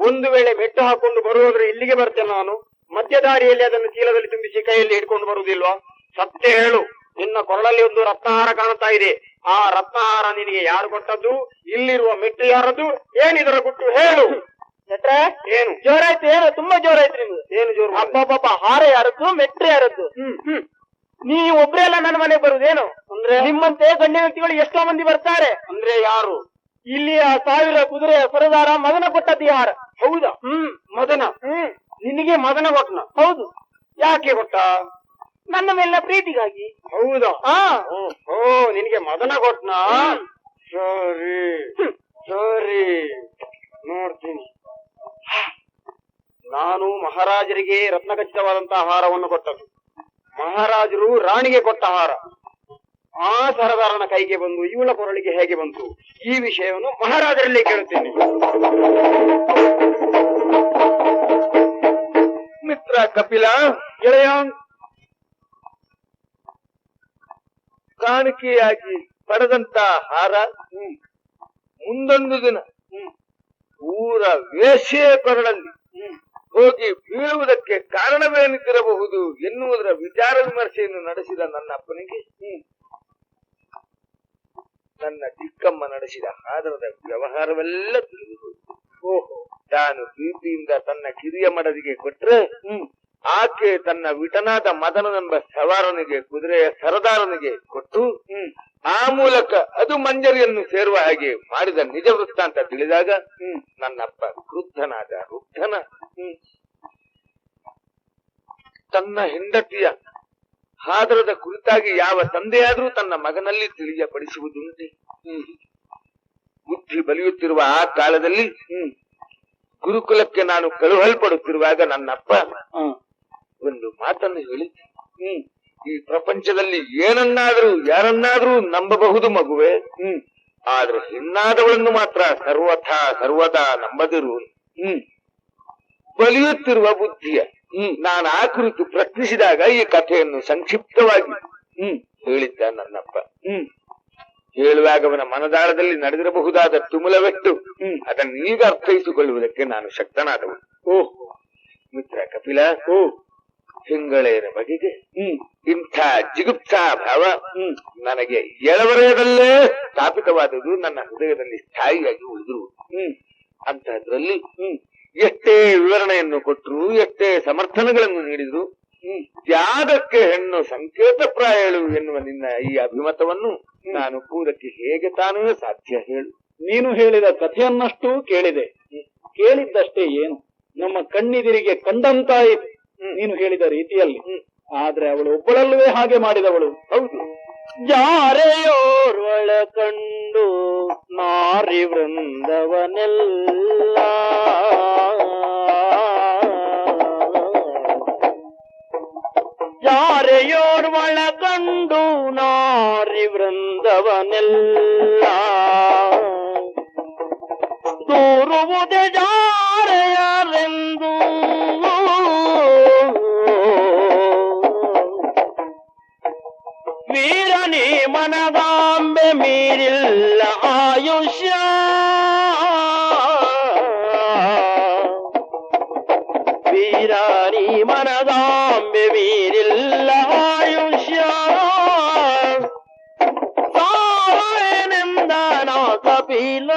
ಒಂದು ವೇಳೆ ಮೆಟ್ಟು ಹಾಕೊಂಡು ಬರುವುದ್ರೆ ಇಲ್ಲಿಗೆ ಬರ್ತೇನೆ ನಾನು. ಮಧ್ಯದಾರಿಯಲ್ಲಿ ಅದನ್ನು ಚೀಲದಲ್ಲಿ ತುಂಬಿಸಿ ಕೈಯಲ್ಲಿ ಹಿಡ್ಕೊಂಡು ಬರುವುದಿಲ್ವಾ? ಸತ್ಯ ಹೇಳು. ನಿನ್ನ ಕೊರಳಲ್ಲಿ ಒಂದು ರತ್ನಹಾರ ಕಾಣ್ತಾ ಇದೆ. ಆ ರತ್ನಹಾರ ನಿನಗೆ ಯಾರು ಕೊಟ್ಟದ್ದು? ಇಲ್ಲಿರುವ ಮೆಟ್ಟು ಯಾರದ್ದು? ಏನಿದರ ಗುಟ್ಟು ಹೇಳು. ಶೆಟ್ರೆ, ಏನು ಜೋರಾಯ್ತು? ಏನು ತುಂಬಾ ಜೋರಾಯ್ತು ನಿಮ್ದು? ಏನು ಜೋರು? ಅಬ್ಬಬ್ಬ, ಹಾರ ಯಾರದ್ದು, ಮೆಟ್ಟು ಯಾರದ್ದು? ನೀವು ಒಬ್ರೇ ಅಲ್ಲ ನನ್ನ ಮನೆಗೆ ಬರುದೇನು? ಅಂದ್ರೆ ನಿಮ್ಮಂತೆ ಗಣ್ಯ ವ್ಯಕ್ತಿಗಳು ಎಷ್ಟೋ ಮಂದಿ ಬರ್ತಾರೆ. ಅಂದ್ರೆ ಯಾರು? ಇಲ್ಲಿಯ 1000 ಕುದುರೆಯ ಸರದಾರ ಮದನ ಕೊಟ್ಟದ್ದು ಯಾರ? ಹೌದಾ? ಮದನ? ನಿನಗೆ ಮದನ ಕೊಟ್ಟನ? ಹೌದು. ಯಾಕೆ ಕೊಟ್ಟ? ನನ್ನ ಮೇಲಿನ ಪ್ರೀತಿಗಾಗಿ. ಹೌದಾ? ನಿನಗೆ ಮದನ ಕೊಟ್ನ? ಸರಿ ಸರಿ, ನೋಡ್ತೀನಿ. ನಾನು ಮಹಾರಾಜರಿಗೆ ರತ್ನಖಚಿತವಾದಂತಹ ಹಾರವನ್ನು ಕೊಟ್ಟದ್ದು. ಮಹಾರಾಜರು ರಾಣಿಗೆ ಕೊಟ್ಟ ಹಾರ ಆ ಸರದಾರನ ಕೈಗೆ ಬಂದು ಇವಳ ಕೊರಳಿಗೆ ಹೇಗೆ ಬಂತು? ಈ ವಿಷಯವನ್ನು ಮಹಾರಾಜರಲ್ಲಿ ಕೇಳುತ್ತೇನೆ. ಮಿತ್ರ ಕಪಿಲ, ಗೆಳೆಯ, ಕಾಣಿಕೆಯಾಗಿ ಪಡೆದಂತ ಹಾರ ಮುಂದೊಂದು ದಿನ ಊರ ವೇಶ್ಯೆಯ ಕೊರಳಲ್ಲಿ ಹೋಗಿ ಬೀಳುವುದಕ್ಕೆ ಕಾರಣವೇನಿದ್ದಿರಬಹುದು ಎನ್ನುವುದರ ವಿಚಾರ ವಿಮರ್ಶೆಯನ್ನು ನಡೆಸಿದ ನನ್ನ ಅಪ್ಪನಿಗೆ ನನ್ನ ಚಿಕ್ಕಮ್ಮ ನಡೆಸಿದ ಆದರದ ವ್ಯವಹಾರವೆಲ್ಲ ತಿಳಿದು ತಾನು ಪ್ರೀತಿಯಿಂದ ತನ್ನ ಕಿರಿಯ ಮಡದಿಗೆ ಕೊಟ್ರೆ ಆಕೆ ತನ್ನ ವಿಟನಾದ ಮದನನೆಂಬ ಸವಾರನಿಗೆ, ಕುದುರೆಯ ಸರದಾರನಿಗೆ ಕೊಟ್ಟು ಆ ಮೂಲಕ ಅದು ಮಂಜರಿಯನ್ನು ಸೇರುವ ಹಾಗೆ ಮಾಡಿದ ನಿಜ ವೃತ್ತಾಂತ ತಿಳಿದಾಗ ನನ್ನಪ್ಪ ಕ್ರುದ್ಧನಾದ. ರುದ್ಧನ ತನ್ನ ಹೆಂಡತಿಯ ಹಾದರದ ಕುರಿತಾಗಿ ಯಾವ ತಂದೆಯಾದ್ರೂ ತನ್ನ ಮಗನಲ್ಲಿ ತಿಳಿಯಪಡಿಸುವುದುಂಟೆ? ಬುದ್ಧಿ ಬಲಿಯುತ್ತಿರುವ ಆ ಕಾಲದಲ್ಲಿ ಗುರುಕುಲಕ್ಕೆ ನಾನು ಕಳುಹಲ್ಪಡುತ್ತಿರುವಾಗ ನನ್ನಪ್ಪ ಒಂದು ಮಾತನ್ನು ಹೇಳಿದ್ದೆ. ಈ ಪ್ರಪಂಚದಲ್ಲಿ ಏನನ್ನಾದ್ರೂ ಯಾರನ್ನಾದ್ರೂ ನಂಬಬಹುದು ಮಗುವೆ, ಆದ್ರೆ ಹೆಣ್ಣಾದವಳನ್ನು ಮಾತ್ರ ಸರ್ವದಾ ನಂಬದಿರು. ಬಲಿಯುತ್ತಿರುವ ಬುದ್ಧಿಯ ನಾನು ಆ ಕುರಿತು ಪ್ರಶ್ನಿಸಿದಾಗ ಈ ಕಥೆಯನ್ನು ಸಂಕ್ಷಿಪ್ತವಾಗಿ ಹೇಳಿದ್ದ ನನ್ನಪ್ಪ. ಹೇಳುವಾಗ ಅವನ ಮನದಾಳದಲ್ಲಿ ನಡೆದಿರಬಹುದಾದ ತುಮುಲವೆಟ್ಟು ಅದನ್ನು ಈಗ ಅರ್ಥೈಸಿಕೊಳ್ಳುವುದಕ್ಕೆ ನಾನು ಶಕ್ತನಾದವನು. ಮಿತ್ರ ಕಪಿಲ, ಹಿಂಗಳೆಯರ ಬಗೆಗೆ ಇಂಥ ಜಿಗುಪ್ಸಾ ಭಾವ ನನಗೆ ಎಳವರೆಯದಲ್ಲೇ ಸ್ಥಾಪಿತವಾದುದು, ನನ್ನ ಹೃದಯದಲ್ಲಿ ಸ್ಥಾಯಿಯಾಗಿ ಉಳಿದ್ರು. ಅಂತಹದ್ರಲ್ಲಿ ಎಷ್ಟೇ ವಿವರಣೆಯನ್ನು ಕೊಟ್ಟರು, ಎಷ್ಟೇ ಸಮರ್ಥನಗಳನ್ನು ನೀಡಿದ್ರು, ತ್ಯಾಗಕ್ಕೆ ಹೆಣ್ಣು ಸಂಕೇತ ಪ್ರಾಯಳು ಎನ್ನುವ ನಿನ್ನ ಈ ಅಭಿಮತವನ್ನು ನಾನು ಒಪ್ಪುವುದಕ್ಕೆ ಹೇಗೆ ತಾನೇ ಸಾಧ್ಯ ಹೇಳು? ನೀನು ಹೇಳಿದ ಕಥೆಯನ್ನಷ್ಟು ಕೇಳಿದೆ, ಕೇಳಿದ್ದಷ್ಟೇ ಏನು, ನಮ್ಮ ಕಣ್ಣಿದಿರಿಗೆ ಕಂಡಂತಾಯಿತು ನೀನು ಹೇಳಿದ ರೀತಿಯಲ್ಲಿ. ಆದ್ರೆ ಅವಳು ಒಬ್ಬಳಲ್ಲವೇ ಹಾಗೆ ಮಾಡಿದವಳು. ಹೌದು, ಜಾರೆಯೋರ್ವಳ ಕಂಡು ನಾರಿ ವೃಂದವನೆಲ್ಲ ಜಾರೆಯೋರ್ವಳ ಕಂಡು ನಾರಿ ವೃಂದವನೆಲ್ಲ ದೂರುವುದೇ ಜಾರೆಯರೆಂದು ವೀರನಿ ಮನದಾಂಬೆ ಮೀರಿಲ್ಲ ಆಯುಷ್ಯ ವೀರನಿ ಮನದಾಂಬೆ ಮೀರಿಲ್ಲ ಆಯುಷ್ಯ ಸಾವನೆಂದ ನಾ ಕಪಿಲ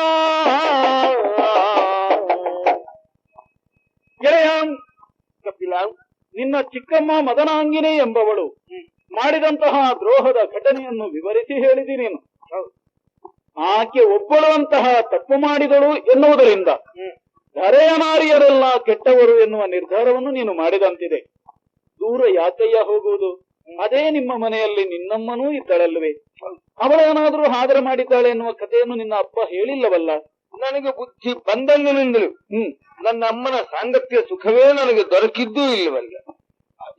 ಗೆಳೆಯ ಕಪಿಲ, ನಿನ್ನ ಚಿಕ್ಕಮ್ಮ ಮದನಾಂಗಿನಿ ಎಂಬವಳು ಮಾಡಿದಂತಹ ದ್ರೋಹದ ಘಟನೆಯನ್ನು ವಿವರಿಸಿ ಹೇಳಿದಿ ನೀನು. ಆಕೆ ಒಬ್ಬಳು ಅಂತಹ ತಪ್ಪು ಮಾಡಿದಳು ಎನ್ನುವುದರಿಂದ ಧರೆಯ ನಾರಿಯರೆಲ್ಲ ಕೆಟ್ಟವರು ಎನ್ನುವ ನಿರ್ಧಾರವನ್ನು ನೀನು ಮಾಡಿದಂತಿದೆ. ದೂರ ಯಾಕಯ್ಯ ಹೋಗುವುದು? ಅದೇ ನಿಮ್ಮ ಮನೆಯಲ್ಲಿ ನಿನ್ನಮ್ಮನೂ ಇದ್ದಳಲ್ವೇ? ಅವಳೇನಾದ್ರೂ ಹಾದರ ಮಾಡಿದ್ದಾಳೆ ಎನ್ನುವ ಕಥೆಯನ್ನು ನಿನ್ನ ಅಪ್ಪ ಹೇಳಿಲ್ಲವಲ್ಲ? ನನಗೆ ಬುದ್ಧಿ ಬಂದಂಗಿನಿಂದಲೂ ನನ್ನ ಅಮ್ಮನ ಸಾಂಗತ್ಯ ಸುಖವೇ ನನಗೆ ದೊರಕಿದ್ದೂ ಇಲ್ಲವಲ್ಲ.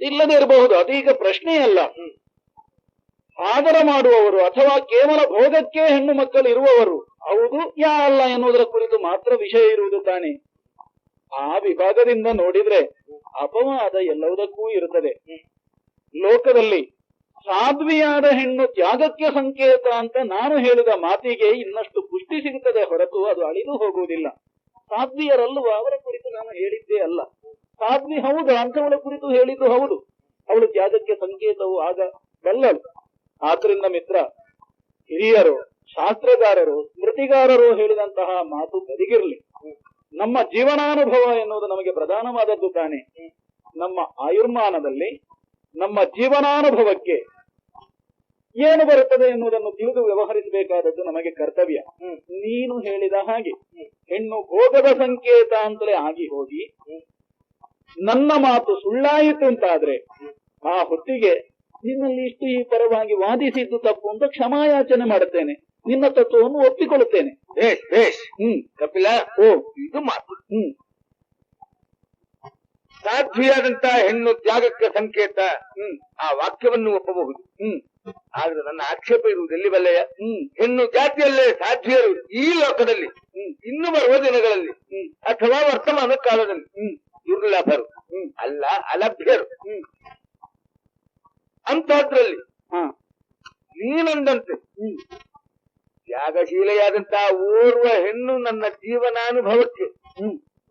ಇಲ್ಲದೆ ಇರಬಹುದು, ಅದೀಗ ಪ್ರಶ್ನೆಯಲ್ಲ. ಆದರ ಮಾಡುವವರು ಅಥವಾ ಕೇವಲ ಭೋಗಕ್ಕೆ ಹೆಣ್ಣು ಮಕ್ಕಳು ಇರುವವರು ಹೌದು ಯಾ ಅಲ್ಲ ಎನ್ನುವುದರ ಕುರಿತು ಮಾತ್ರ ವಿಷಯ ಇರುವುದು ತಾನೆ. ಆ ವಿಭಾಗದಿಂದ ನೋಡಿದ್ರೆ ಅಪವಾದ ಎಲ್ಲವುದಕ್ಕೂ ಇರುತ್ತದೆ. ಲೋಕದಲ್ಲಿ ಸಾಧ್ವಿಯಾದ ಹೆಣ್ಣು ತ್ಯಾಗಕ್ಕೆ ಸಂಕೇತ ಅಂತ ನಾನು ಹೇಳಿದ ಮಾತಿಗೆ ಇನ್ನಷ್ಟು ಪುಷ್ಟಿ ಸಿಗುತ್ತದೆ ಹೊರತು ಅದು ಅಳಿದು ಹೋಗುವುದಿಲ್ಲ. ಸಾಧ್ವಿಯರಲ್ಲವ ಅವರ ಕುರಿತು ನಾನು ಹೇಳಿದ್ದೇ ಅಲ್ಲ. ಸಾಧ್ವಿ ಹೌದು, ಅಂಥವಳ ಕುರಿತು ಹೇಳಿದ್ದು ಹೌದು. ಅವಳು ತ್ಯಾಗಕ್ಕೆ ಸಂಕೇತವು ಆಗ ಬಲ್ಲಳು. ಆದ್ರಿಂದ ಮಿತ್ರ, ಹಿರಿಯರು, ಶಾಸ್ತ್ರಗಾರರು, ಸ್ಮೃತಿಗಾರರು ಹೇಳಿದಂತಹ ಮಾತು ಬದಿಗಿರ್ಲಿ. ನಮ್ಮ ಜೀವನಾನುಭವ ಎನ್ನುವುದು ನಮಗೆ ಪ್ರಧಾನವಾದದ್ದು ತಾನೆ. ನಮ್ಮ ಆಯುರ್ಮಾನದಲ್ಲಿ ನಮ್ಮ ಜೀವನಾನುಭವಕ್ಕೆ ಏನು ಬರುತ್ತದೆ ಎನ್ನುವುದನ್ನು ತಿಳಿದು ವ್ಯವಹರಿಸಬೇಕಾದದ್ದು ನಮಗೆ ಕರ್ತವ್ಯ. ನೀನು ಹೇಳಿದ ಹಾಗೆ ಹೆಣ್ಣು ಭೋಗದ ಸಂಕೇತ ಅಂತಲೇ ಆಗಿ ಹೋಗಿ ನನ್ನ ಮಾತು ಸುಳ್ಳಾಯಿತು ಅಂತಾದ್ರೆ ಆ ಹೊತ್ತಿಗೆ ನಿನ್ನಲ್ಲಿ ಇಷ್ಟು ಈ ಪರವಾಗಿ ವಾದಿಸಿದ್ದು ತಪ್ಪು ಅಂತ ಕ್ಷಮಾಯಾಚನೆ ಮಾಡುತ್ತೇನೆ. ನಿನ್ನ ತತ್ವವನ್ನು ಒಪ್ಪಿಕೊಳ್ಳುತ್ತೇನೆ. ಕಪಿಲ, ಇದು ಮಾತು. ಸಾಧ್ವಿಯಾದಂತ ಹೆಣ್ಣು ತ್ಯಾಗಕ್ಕೆ ಸಂಕೇತ, ಆ ವಾಕ್ಯವನ್ನು ಒಪ್ಪಬಹುದು. ಆದ್ರೆ ನನ್ನ ಆಕ್ಷೇಪ ಇರುವುದು ಎಲ್ಲಿ ಬಲ್ಲೆಯ? ಹೆಣ್ಣು ಜಾತಿಯಲ್ಲೇ ಸಾಧ್ವಿಯರು ಈ ಲೋಕದಲ್ಲಿ ಇನ್ನು ಬರುವ ದಿನಗಳಲ್ಲಿ ಅಥವಾ ವರ್ತಮಾನ ಕಾಲದಲ್ಲಿ ದುರ್ಲಭರು ಅಲ್ಲ, ಅಲಭ್ಯರು. ಅಂತಹದ್ರಲ್ಲಿ ನೀನಂದಂತೆ ತ್ಯಾಗಶೀಲೆಯಾದಂತ ಓರ್ವ ಹೆಣ್ಣು ನನ್ನ ಜೀವನಾನುಭವಕ್ಕೆ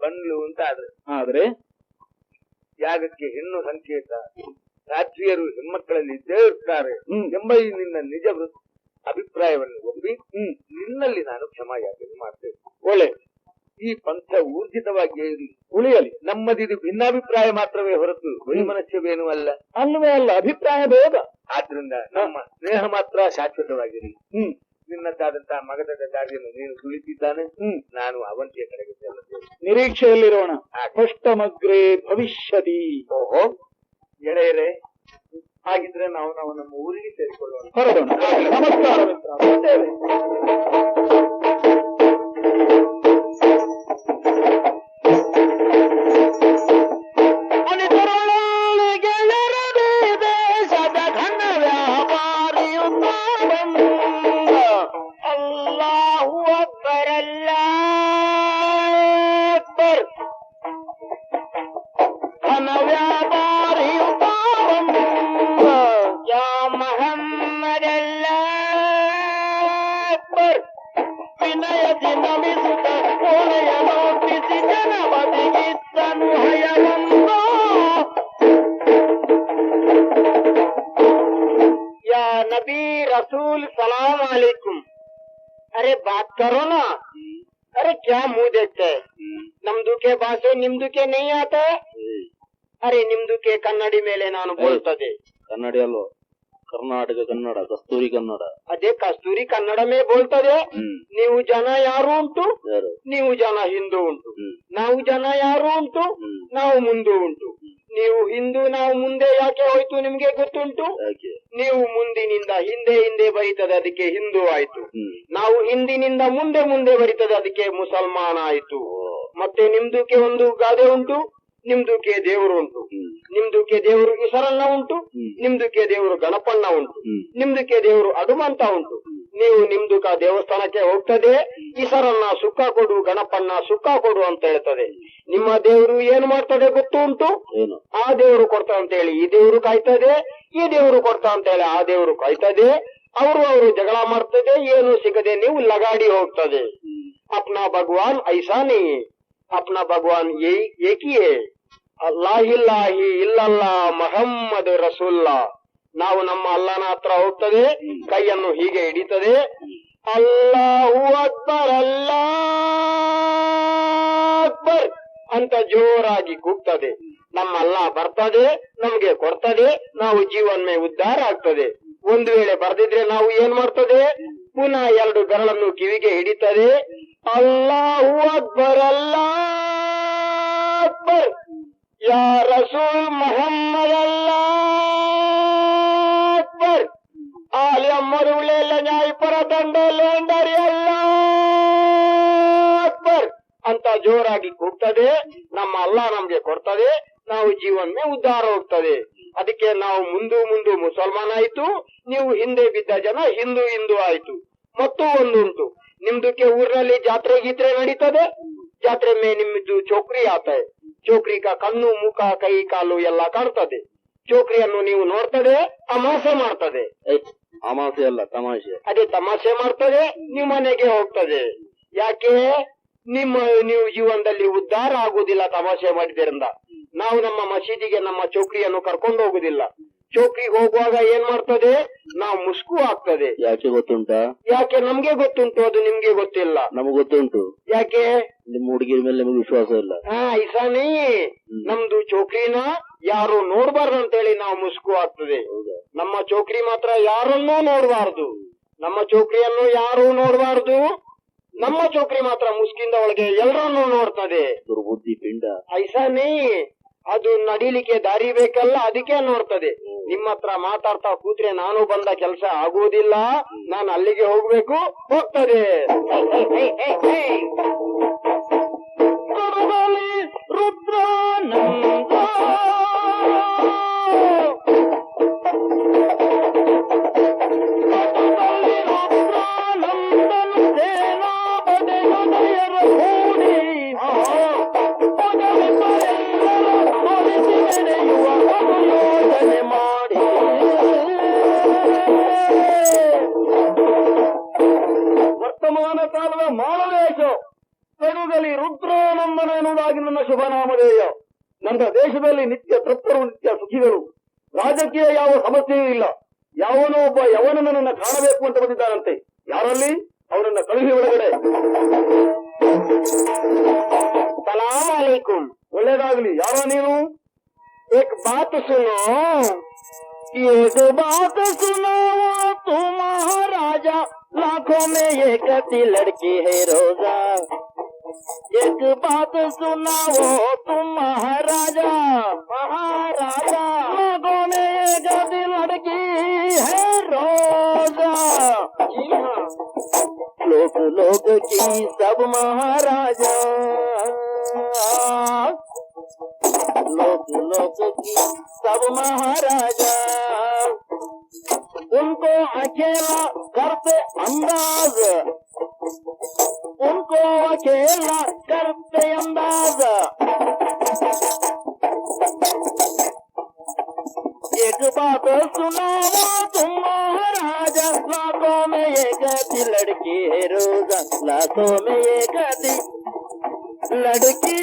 ಬಂದ್ಲು ಅಂತ ಆದ್ರೆ ತ್ಯಾಗಕ್ಕೆ ಹೆಣ್ಣು ಸಂಕೇತ, ಸಾಧ್ವಿಯರು ಹೆಣ್ಮಕ್ಕಳಲ್ಲಿ ಇದ್ದೇ ಇರ್ತಾರೆ ಎಂಬ ಈ ನಿನ್ನ ನಿಜ ಅಭಿಪ್ರಾಯವನ್ನು ಒಪ್ಪಿ ನಿನ್ನಲ್ಲಿ ನಾನು ಕ್ಷಮಾಯಾಚನೆ ಮಾಡ್ತೇನೆ. ಒಳ್ಳೆ ಈ ಪಂಥ ಊರ್ಜಿತವಾಗಿ ಉಳಿಯಲಿ. ನಮ್ಮದಿದು ಭಿನ್ನಾಭಿಪ್ರಾಯ ಮಾತ್ರವೇ ಹೊರತು ವೈಮನಸ್ಯವೇನೂ ಅಲ್ಲ. ಅಲ್ಲವೇ ಅಲ್ಲ, ಅಭಿಪ್ರಾಯ ಬೇಡ. ಆದ್ರಿಂದ ನಮ್ಮ ಸ್ನೇಹ ಮಾತ್ರ ಶಾಶ್ವತವಾಗಿರಿ. ನಿನ್ನದಾದಂತಹ ಮಗದ ದಾರಿಯನ್ನು ನೀನು ತುಳಿತಿದ್ದಾನೆ, ನಾನು ಅವಂತಿಯ ಕಡೆಗೆ ತೆರಳುತ್ತೇನೆ. ನಿರೀಕ್ಷೆಯಲ್ಲಿರೋಣ. ಸ್ಪಷ್ಟಮಗ್ರೇ ಭವಿಷ್ಯತಿ. ಓಹೋ ಗೆಳೆಯರೇ, ಹಾಗಿದ್ರೆ ನಾವು ನಮ್ಮ ಊರಿಗೆ ಸೇರಿಕೊಳ್ಳೋಣ. ಹೊರಡೋಣ. ನಮಸ್ಕಾರ ಮಿತ್ರ, ಬರ್ತೇವೆ. रसूल सलाम अलैकुम। अरे बात करो ना। अरे क्या मुंह देखते है? ನಮ್ದುಕೆ ಭಾಷೆ ನಿಮ್ದುಕೆ नहीं आता है? ಅರೆ ನಿಮ್ದುಕೆ ಕನ್ನಡಿ ಮೇಲೆ ನಾನು ಬೋಲ್ತದೆ. ಕನ್ನಡಿ ಅಲ್ವ, ಕರ್ನಾಟಕ ಕನ್ನಡ, ಕಸ್ತೂರಿ ಕನ್ನಡ. ಅದೇ ಕಸ್ತೂರಿ ಕನ್ನಡಮೇ ಬೋಲ್ತದೆ. ನೀವು ಜನ ಯಾರು ಉಂಟು, ನೀವು ಜನ ಹಿಂದೂ ಉಂಟು. ನಾವು ಜನ ಯಾರು ಉಂಟು, ನಾವು ಮುಂದೆ ಉಂಟು. ನೀವು ಹಿಂದೂ ನಾವು ಮುಂದೆ ಯಾಕೆ ಹೋಯ್ತು ನಿಮ್ಗೆ ಗೊತ್ತುಂಟು? ನೀವು ಮುಂದಿನಿಂದ ಹಿಂದೆ ಹಿಂದೆ ಬರೀತದೆ ಅದಕ್ಕೆ ಹಿಂದೂ ಆಯ್ತು. ನಾವು ಹಿಂದಿನಿಂದ ಮುಂದೆ ಮುಂದೆ ಬರೀತದೆ ಅದಕ್ಕೆ ಮುಸಲ್ಮಾನ ಆಯ್ತು. ಮತ್ತೆ ನಿಮ್ದಕ್ಕೆ ಒಂದು ಗಾದೆ ಉಂಟು, ನಿಮ್ದಕ್ಕೆ ದೇವರು ಉಂಟು. ನಿಮ್ದಕ್ಕೆ ದೇವರು ಈಶ್ವರಣ್ಣ ಉಂಟು, ನಿಮ್ದಕ್ಕೆ ದೇವರು ಗಣಪಣ್ಣ ಉಂಟು, ನಿಮ್ದಕ್ಕೆ ದೇವರು ಹನುಮಂತ ಉಂಟು. ನೀವು ನಿಮ್ದುಕ ದೇವಸ್ಥಾನಕ್ಕೆ ಹೋಗ್ತದೆ, ಈಶ್ವರಣ್ಣ ಸುಖ ಕೊಡು, ಗಣಪಣ್ಣ ಸುಖ ಕೊಡು ಅಂತ ಹೇಳ್ತದೆ. ನಿಮ್ಮ ದೇವರು ಏನು ಮಾಡ್ತದೆ ಗೊತ್ತು ಉಂಟು? ಆ ದೇವರು ಕೊಡ್ತಾ ಅಂತ ಹೇಳಿ ಈ ದೇವರು ಕಾಯ್ತದೆ, ಈ ದೇವರು ಕೊಡ್ತಾ ಅಂತ ಹೇಳಿ ಆ ದೇವರು ಕಾಯ್ತದೆ. ಅವರು ಜಗಳ ಮಾಡ್ತದೆ, ಏನು ಸಿಗದೆ ನೀವು ಲಗಾಡಿ ಹೋಗ್ತದೆ. ಅಪ್ನಾ ಭಗವಾನ್ ಐಸಾ ನೀ, ಅಪ್ನಾ ಭಗವಾನ್ ಏಕ್ ಹಿ ಹೈ, ಅಲ್ಲಾಹಿಲ್ಲಾಹಿ ಇಲ್ಲಲ್ಲಾ ಮೊಹಮ್ಮದ್ ರಸೂಲ್ಲಾ. ನಾವು ನಮ್ಮ ಅಲ್ಲನ ಹತ್ರ ಹೋಗ್ತದೆ, ಕೈಯನ್ನು ಹೀಗೆ ಹಿಡಿತದೆ, ಅಲ್ಲಾಹು ಅಕ್ಬರ್ ಅಲ್ಲಾಹ್ ಅಕ್ಬರ್ ಅಂತ ಜೋರಾಗಿ ಕೂಗ್ತದೆ. ನಮ್ಮ ಅಲ್ಲ ಬರ್ತದೆ, ನಮ್ಗೆ ಕೊಡ್ತದೆ, ನಾವು ಜೀವನ್ಮೇ ಉದ್ಧಾರ ಆಗ್ತದೆ. ಒಂದು ವೇಳೆ ಬರ್ದಿದ್ರೆ ನಾವು ಏನ್ ಮಾಡ್ತದೆ, ಪುನಃ 2 ಬೆರಳನ್ನು ಕಿವಿಗೆ ಹಿಡಿತದೆ, ಅಲ್ಲಾಹು ಅಕ್ಬರ್ ಅಲ್ಲಾಹ್ ಅಕ್ಬರ್ ಯಾ ರಸೂಲ್ ಮೊಹಮ್ಮದ್ ಅಲ್ಲಾಹ್ ಅಕ್ಬರ್ ಆಲಿ ಅಮ್ಮರುಳೆಲ್ಲ ನ್ಯಾಯಪರ ದಂಡ ಲೇಂಡರಿ ಅಲ್ಲಾಹ್ ಅಕ್ಬರ್ ಅಂತ ಜೋರಾಗಿ ಕೂಗ್ತದೆ. ನಮ್ಮ ಅಲ್ಲ ನಮ್ಗೆ ಕೊಡ್ತದೆ, ನಾವು ಜೀವನ್ಮೇ ಉದ್ಧಾರ ಹೋಗ್ತದೆ. ಅದಕ್ಕೆ ನಾವು ಮುಂದು ಮುಸಲ್ಮಾನ ಆಯ್ತು, ನೀವು ಹಿಂದೆ ಬಿದ್ದ ಜನ ಹಿಂದೂ ಆಯ್ತು. ಮತ್ತು ಒಂದುಂಟು, ನಿಮ್ದಕ್ಕೆ ಊರಿನಲ್ಲಿ ಜಾತ್ರೆ ಗೀತ್ರೆ ನಡೀತದೆ, ಜಾತ್ರೆ ಮೇ ನಿಮ್ದು ಚೌಕ್ರಿ ಆತ. ಚೌಕ್ರಿ ಕಣ್ಣು ಮುಖ ಕೈ ಕಾಲು ಎಲ್ಲ ಕಾಣ್ತದೆ. ಚೌಕ್ರಿಯನ್ನು ನೀವು ನೋಡ್ತದೆ, ತಮಾಷೆ ಮಾಡ್ತದೆ. ಅಮಾಸೆ ಅಲ್ಲ ತಮಾಷೆ. ಅದೇ ತಮಾಷೆ ಮಾಡ್ತದೆ, ನೀವು ಮನೆಗೆ ಹೋಗ್ತದೆ. ಯಾಕೆ? ನೀವು ಜೀವನದಲ್ಲಿ ಉದ್ಧಾರ ಆಗುದಿಲ್ಲ ತಮಾಷೆ ಮಾಡಿದ್ರಿಂದ. ನಾವು ನಮ್ಮ ಮಸೀದಿಗೆ ನಮ್ಮ ಚೌಕ್ರಿಯನ್ನು ಕರ್ಕೊಂಡು ಹೋಗುದಿಲ್ಲ. ಚೌಕ್ರಿಗೆ ಹೋಗುವಾಗ ಏನ್ ಮಾಡ್ತದೆ, ನಾವು ಮುಸ್ಕು ಆಗ್ತದೆ. ಯಾಕೆ ಗೊತ್ತುಂಟಾ? ಯಾಕೆ? ನಮ್ಗೆ ಗೊತ್ತುಂಟು, ಅದು ನಿಮ್ಗೆ ಗೊತ್ತಿಲ್ಲ. ನಮಗ್ ಗೊತ್ತುಂಟು. ಯಾಕೆ? ನಿಮ್ಮ ಹುಡುಗಿರ ಮೇಲೆ ನಿಮಗೆ ವಿಶ್ವಾಸ ಇಲ್ಲ. ಐಸಾನಿ ನಮ್ದು ಚೌಕ್ರಿನ ಯಾರು ನೋಡ್ಬಾರ್ದು ಅಂತೇಳಿ ನಾವು ಮುಸ್ಕು ಆಗ್ತದೆ. ನಮ್ಮ ಚೌಕ್ರಿ ಮಾತ್ರ ಯಾರನ್ನೂ ನೋಡ್ಬಾರ್ದು, ನಮ್ಮ ಚೌಕ್ರಿಯನ್ನು ಯಾರು ನೋಡ್ಬಾರ್ದು. ನಮ್ಮ ಚೌಕ್ರಿ ಮಾತ್ರ ಮುಸ್ಕಿಂದ ಒಳಗೆ ಎಲ್ಲರನ್ನೂ ನೋಡ್ತದೆ. ದುರ್ಬುದ್ಧಿ ಪಿಂಡ. ಐಸಾನಿ ಅದು ನಡಿಲಿಕ್ಕೆ ದಾರಿ ಬೇಕಲ್ಲ, ಅದಕ್ಕೆ ನೋಡ್ತದೆ. ನಿಮ್ಮ ಹತ್ರ ಮಾತಾಡ್ತಾ ಕೂತ್ರೆ ನಾನು ಬಂದ ಕೆಲಸ ಆಗುವುದಿಲ್ಲ, ನಾನು ಅಲ್ಲಿಗೆ ಹೋಗ್ಬೇಕು, ಹೋಗ್ತದೆ. ರುದ್ರಾನಂದ ವರ್ತಮಾನ ಕಾಲದ ಮಾನವೇಶ ತೆಲುಗಲ್ಲಿ ರುದ್ರಾನಂದನ ಎನ್ನುವುದಾಗಿ ನನ್ನ ಶುಭನಾಮಧೇಯ. ನನ್ನ ದೇಶದಲ್ಲಿ ನಿತ್ಯ ತೃಪ್ತರು, ನಿತ್ಯ ಸುಖಿಗಳು. ರಾಜಕೀಯ ಯಾವ ಸಮಸ್ಯೆಯೂ ಇಲ್ಲ. ಯಾವನೋ ಒಬ್ಬ ಯವನನ್ನು ನನ್ನ ಕಾಣಬೇಕು ಅಂತ ಬಂದಿದ್ದಾನಂತೆ. ಯಾರಲ್ಲಿ? ಅವನನ್ನ ಕಳುಹಿ ಒಳಗಡೆ. ಸಲಾಮ್ ಅಲೈಕುಂ. ಒಳ್ಳೇದಾಗ್ಲಿ. ಯಾರೋ ನೀನು? ಏಕ್ ಬಾತ್ ಸುನೋ, एक बात सुनो तुम महाराजा, लाखों में एक ती लड़की है रोजा. एक बात सुनाओ तुम महाराजा, लाखों में एक ती लड़की है रोजा. लोग की सब महाराजा, लोग की सब महाराजा. उनको अकेला करते अंदाज, उनको अकेला करते अंदाज. एक बात सुनाओ तुम महाराजा, लाखों में एक थी लड़की है रोजा, लाखों में एक थी लड़की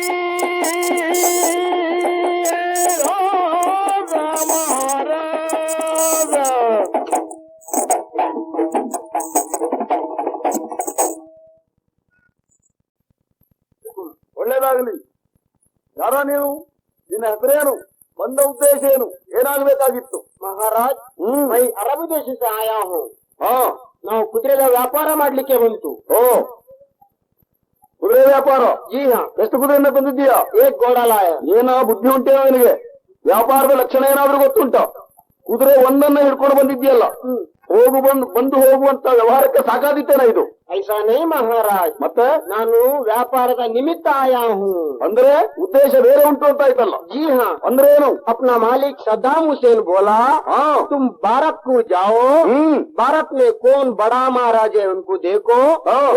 रोजा महाराजा. ಒಳ್ಳೇದಾಗಲಿ. ಯಾರೋ ನೀನು? ನಿನ್ನ ಹೆಸರೇನು? ಬಂದ ಉದ್ದೇಶ ಏನು? ಏನಾಗಬೇಕಾಗಿತ್ತು? ಮಹಾರಾಜ್, ಮೈ ಅರಬ್ ದೇಶ ಸೆ ಆಯಾ ಹೂಂ. ನಾವು ಕುದುರೆದ ವ್ಯಾಪಾರ ಮಾಡ್ಲಿಕ್ಕೆ ಬಂತು. ಓ, ಕುದುರೆ ವ್ಯಾಪಾರ? ಜಿ ಹಾ. ಎಷ್ಟು ಕುದುರೆಯನ್ನ ತಂದಿದ್ದೀಯಾ? ಏಕ್ ಗೋಡಾಲಾಯ. ಏನೋ ಬುದ್ಧಿ ಉಂಟೇನೋ ನಿನಗೆ? ವ್ಯಾಪಾರದ ಲಕ್ಷಣ ಏನಾದ್ರೂ ಗೊತ್ತುಂಟ? ಕುದುರೆ ಒಂದನ್ನ ಹಿಡ್ಕೊಂಡು ಬಂದಿದ್ಯಲ್ಲ, ಬಂದು ಹೋಗುವಂತ ವ್ಯವಹಾರಕ್ಕೆ ಸಾಕಾದಿತ್ತೇನ ಇದು? ಐಸಾ ನೈ ಮಹಾರಾಜ್, ಮತ್ತೆ ನಾನು ವ್ಯಾಪಾರದ ನಿಮಿತ್ತ ಆಯಾ ಹೂ. ಅಂದ್ರೆ ಉದ್ದೇಶ ಬೇರೆ ಉಂಟು ಅಂತ ಆಯ್ತಲ್ಲ? जी हाँ, ಅಂದ್ರೆ ಏನು? अपना मालिक सद्दाम हुसैन बोला, तुम भारत को जाओ, भारत में कौन बड़ा महाराज है उनको देखो,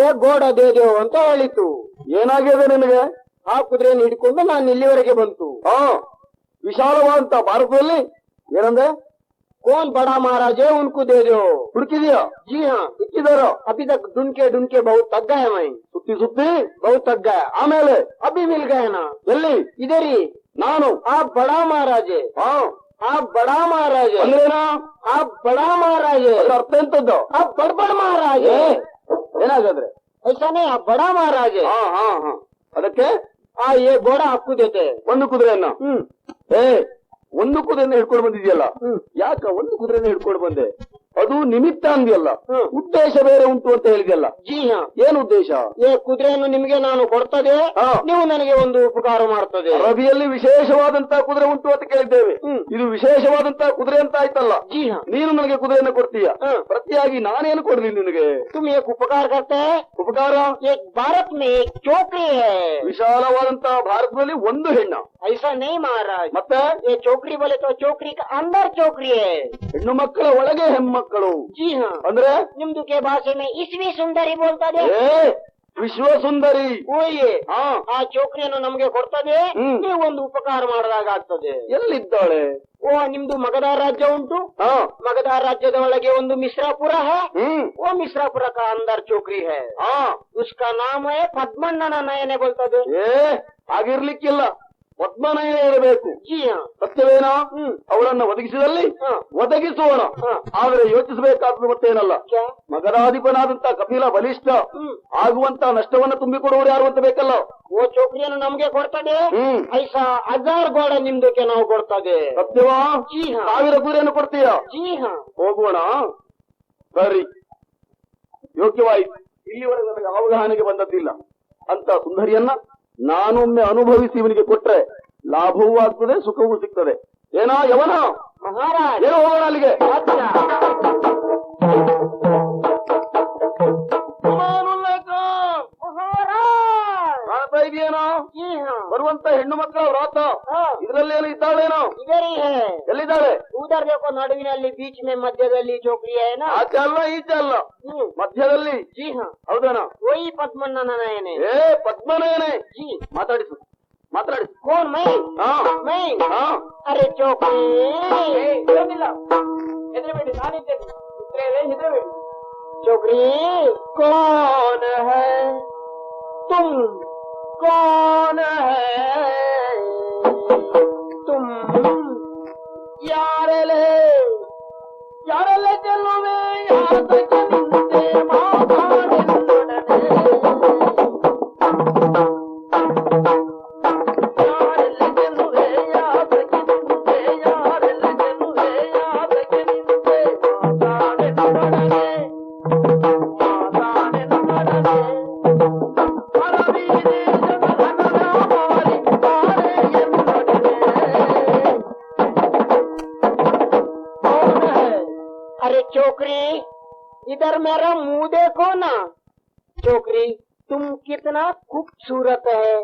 एक घोड़ा दे दो ಅಂತ ಹೇಳಿತು. ಏನಾಗಿದೆ ನಿನಗೆ? ಆ ಕುದುರೆಯನ್ನು ಹಿಡ್ಕೊಂಡು ನಾನು ಇಲ್ಲಿವರೆಗೆ ಬಂತು. ವಿಶಾಲವಾದಂತ ಭಾರತದಲ್ಲಿ ಏನಂದ್ರೆ कौन बड़ा महाराज है उनको दे दो. ಹುಡುಕಿದ್ಯಾ? जी हाँ, ಸಿಕ್ಕಿದಾರ? अभी तक ढूंढके ढूंढके बहुत थक गए मैं, ಸುತ್ತಿ ಸುತ್ತಿ बहुत थक गया. ಆಮೇಲೆ अभी मिल गए ना, ಎಲ್ಲಿ? इधर ही. ನಾನು आप बड़ा महाराज है, आप बड़ा महाराज है, ಅಂದ್ರೇನಾ? आप बड़ा महाराज है, ಅದ್ರ ಅರ್ಥ ಎಂತದ್ದು? आप बड़ महाराज है. ಏನಾಗಾದ್ರೆ? ऐसा नहीं, आप बड़ा महाराज है. ಅದಕ್ಕೆ ये घोड़ा आपको देते हैं. ಒಂದು ಕುದುರೆಯನ್ನ ಒಂದು ಕುದುರೆನ ಹಿಡ್ಕೊಂಡು ಬಂದಿದ್ಯಲ್ಲ, ಯಾಕ ಒಂದು ಕುದುರೆನ ಹಿಡ್ಕೊಂಡು ಬಂದೆ? ಅದು ನಿಮಿತ್ತ ಅಂದ್ಯಲ್ಲ, ಉದ್ದೇಶ ಬೇರೆ ಉಂಟು ಅಂತ ಹೇಳಿದ್ಯಲ್ಲ? जी हाँ, ಏನು ಉದ್ದೇಶ? ಕುದುರೆಯನ್ನು ನಿಮಗೆ ನಾನು ಕೊಡ್ತದೆ, ನೀವು ನನಗೆ ಒಂದು ಉಪಕಾರ ಮಾಡ್ತದೆ. ಅರಬಿಯಲ್ಲಿ ವಿಶೇಷವಾದಂತಹ ಕುದುರೆ ಉಂಟು ಅಂತ ಕೇಳಿದ್ದೇವೆ. ಇದು ವಿಶೇಷವಾದಂತಹ ಕುದುರೆ ಅಂತ ಆಯ್ತಲ್ಲ? जी हाँ, ನೀನು ನನಗೆ ಕುದುರೆಯನ್ನು ಕೊಡ್ತೀಯ, ಪ್ರತಿಯಾಗಿ ನಾನೇನು ಕೊಡ್ಲಿ ನಿನಗೆ? तुम एक उपकार करते हैं. ಉಪಕಾರ? एक भारत में एक चौकड़ी है. ವಿಶಾಲವಾದಂತಹ ಭಾರತದಲ್ಲಿ ಒಂದು ಹೆಣ್ಣ? ऐसा नहीं महाराज, ಮತ್ತೆ ये चौकड़ी बोले तो चौकड़ी का अंदर चौकड़ी है. ಹೆಣ್ಣು ಮಕ್ಕಳ ಒಳಗೆ ಹೆಣ್ಮಕ್ಕಳು. जी हाँ, ಅಂದ್ರೆ ನಿಮ್ದು के ಭಾಷೆ में इसवी सुंदरी बोलता ವಿಶ್ವ ಸುಂದರಿ. ಓಯೆ ಆ ಚೌಕರಿಯನ್ನು ನಮ್ಗೆ ಕೊಡ್ತದೆ, ನೀವು ಒಂದು ಉಪಕಾರ ಮಾಡಿದಾಗ ಆಗ್ತದೆ. ಎಲ್ಲಿದ್ದಾಳೆ? ನಿಮ್ದು ಮಗಧ ರಾಜ್ಯ ಉಂಟು, ಮಗಧ ರಾಜ್ಯದ ಒಳಗೆ ಒಂದು ಮಿಶ್ರಾಪುರ है, वो मिश्रापुर का अंदर चौकड़ी है, उसका नाम है ಪದ್ಮಣ್ಣನ ನಯನೆ बोलता. ಆಗಿರ್ಲಿಕ್ಕಿಲ್ಲ, ಪದ್ಮನಯನ ಇರಬೇಕು. जी हाँ, ಸತ್ಯವೇನಾ? ಅವಳನ್ನು ಒದಗಿಸಿದಲ್ಲಿ ಒದಗಿಸೋಣ. ಆದರೆ ಯೋಚಿಸಬೇಕಾದ್ದು ಮತ್ತೇನಲ್ಲ, ಮಗಧಾಧಿಪನಾದಂತ ಕಪಿಲ ಬಲಿಷ್ಠ ಆಗುವಂತ ನಷ್ಟವನ್ನು ತುಂಬಿಕೊಡುವರು ಯಾರು ಅಂತ ಬೇಕಲ್ಲ? ಓ ಚೌಕರಿಯನ್ನು ನಮ್ಗೆ ಕೊಡ್ತದೆ. ಐಸಾ 1000 ಗೋಡ ನಿಮ್ದಕ್ಕೆ ನಾವು ಕೊಡ್ತದೆ. ಸತ್ಯವಾ? जी हाँ, 1000 ಕುದುರೆಯನ್ನು ಕೊಡ್ತೀಯ? जी हाँ, ಹೋಗೋಣ. ಸರಿ, ಯೋಗ್ಯವಾಯಿತು. ಇಲ್ಲಿವರೆಗೆ ನನಗೆ ಅವಗಾಹನೆಗೆ ಬಂದದ್ದಿಲ್ಲ ಅಂತ ಸುಂದರಿಯನ್ನ ನಾನೊಮ್ಮೆ ಅನುಭವಿಸಿ ಇವನಿಗೆ ಕೊಟ್ರೆ ಲಾಭವೂ ಆಗ್ತದೆ, ಸುಖವೂ ಸಿಗ್ತದೆ. ಏನೋ ಯವನ ಮಹಾರಾಜ್, ಏನೋ ಹೋಗೋಣ ಅಲ್ಲಿಗೆ. ಕಾಣ್ತಾ ಇದೆಯೇನೋ ಬರುವಂತ ಹೆಣ್ಣು ಮಕ್ಕಳ ವ್ರಾತ? ಇದ್ರಲ್ಲೇನು ಇದ್ದಾಳೇನೋ? ಎಲ್ಲಿದ್ದಾಳೆ? ಉದರ್ ಬೇಕೋ ನಡುವಿನಲ್ಲಿ ಬೀಚ್ ಮೇ ಮಧ್ಯದಲ್ಲಿ ಚೌಕರಿ ಏನೋ? ಆಚೆ ಅಲ್ಲ ಈಚೆ ಅಲ್ಲ, ಮಧ್ಯದಲ್ಲಿ. जी हाँ, ಹೌದೇನೋ? वही ಪದ್ಮಣ್ಣನ ನಯನೆ. ಪದ್ಮನಯನೆ. ಮಾತಾಡಿಸು, ಮಾತಾಡಿಸು. कौन मैं? मैं? अरे चौकरी चौकरी कौन है? तुम कौन है? तुम यारले चलो में याद निंदे माताड़े चौकरी, इधर मेरा मुंह देखो ना. चौकरी, तुम कितना खूबसूरत है.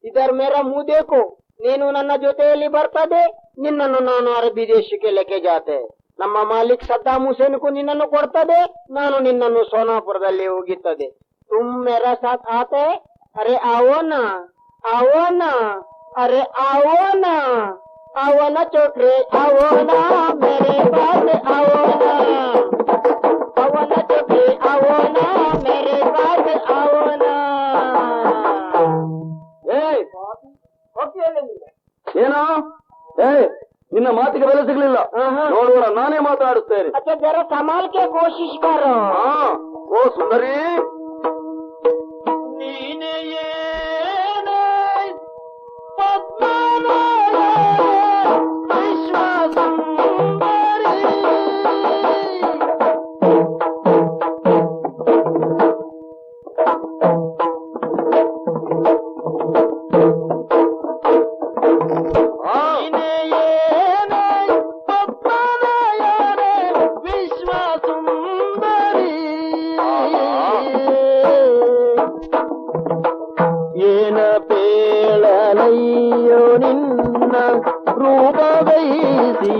इधर मेरा मुंह देखो. ನೀನು ನನ್ನ ಜೊತೆಯಲ್ಲಿ ಬರ್ತದೆ, ನಿನ್ನನ್ನು ನಾನು ಅರಬ್ಬಿ ದೇಶಕ್ಕೆ ಲೆಕ್ಕೆ ಜಾತೆ. ನಮ್ಮ ಮಾಲಿಕ್ ಸದ್ದಾಮ್ ಹುಸೇನ್ಗೂ ನಿನ್ನನ್ನು ಕೊಡ್ತದೆ, ನಾನು ನಿನ್ನನ್ನು ಸೋನಾಪುರದಲ್ಲಿ ಹೋಗಿತ್ತದೆ. ತುಮ್ ಮೇರಾ ಸಾಥ್ ಆತೆ? ಅರೆ आओ ना, आओ ना, अरे आओ ना, आओ ना चौकरी, आओ ना मेरे पास, आओ ना, आओ ना चौकरी, आओ ना मेरे पास, आओ ना. ಏನೋ? ನಿನ್ನ ಮಾತಿಗೆ ಬೆಲೆ ಸಿಗ್ಲಿಲ್ಲ. ನೋಡೋಣ, ನಾನೇ ಮಾತಾಡುತ್ತೇನೆ. अच्छा जरा संभाल के कोशिश करो. ಓ ಸುಂದರಿ, ನೀನೇ ನಿನ್ನ ರೂಪವೈಸಿ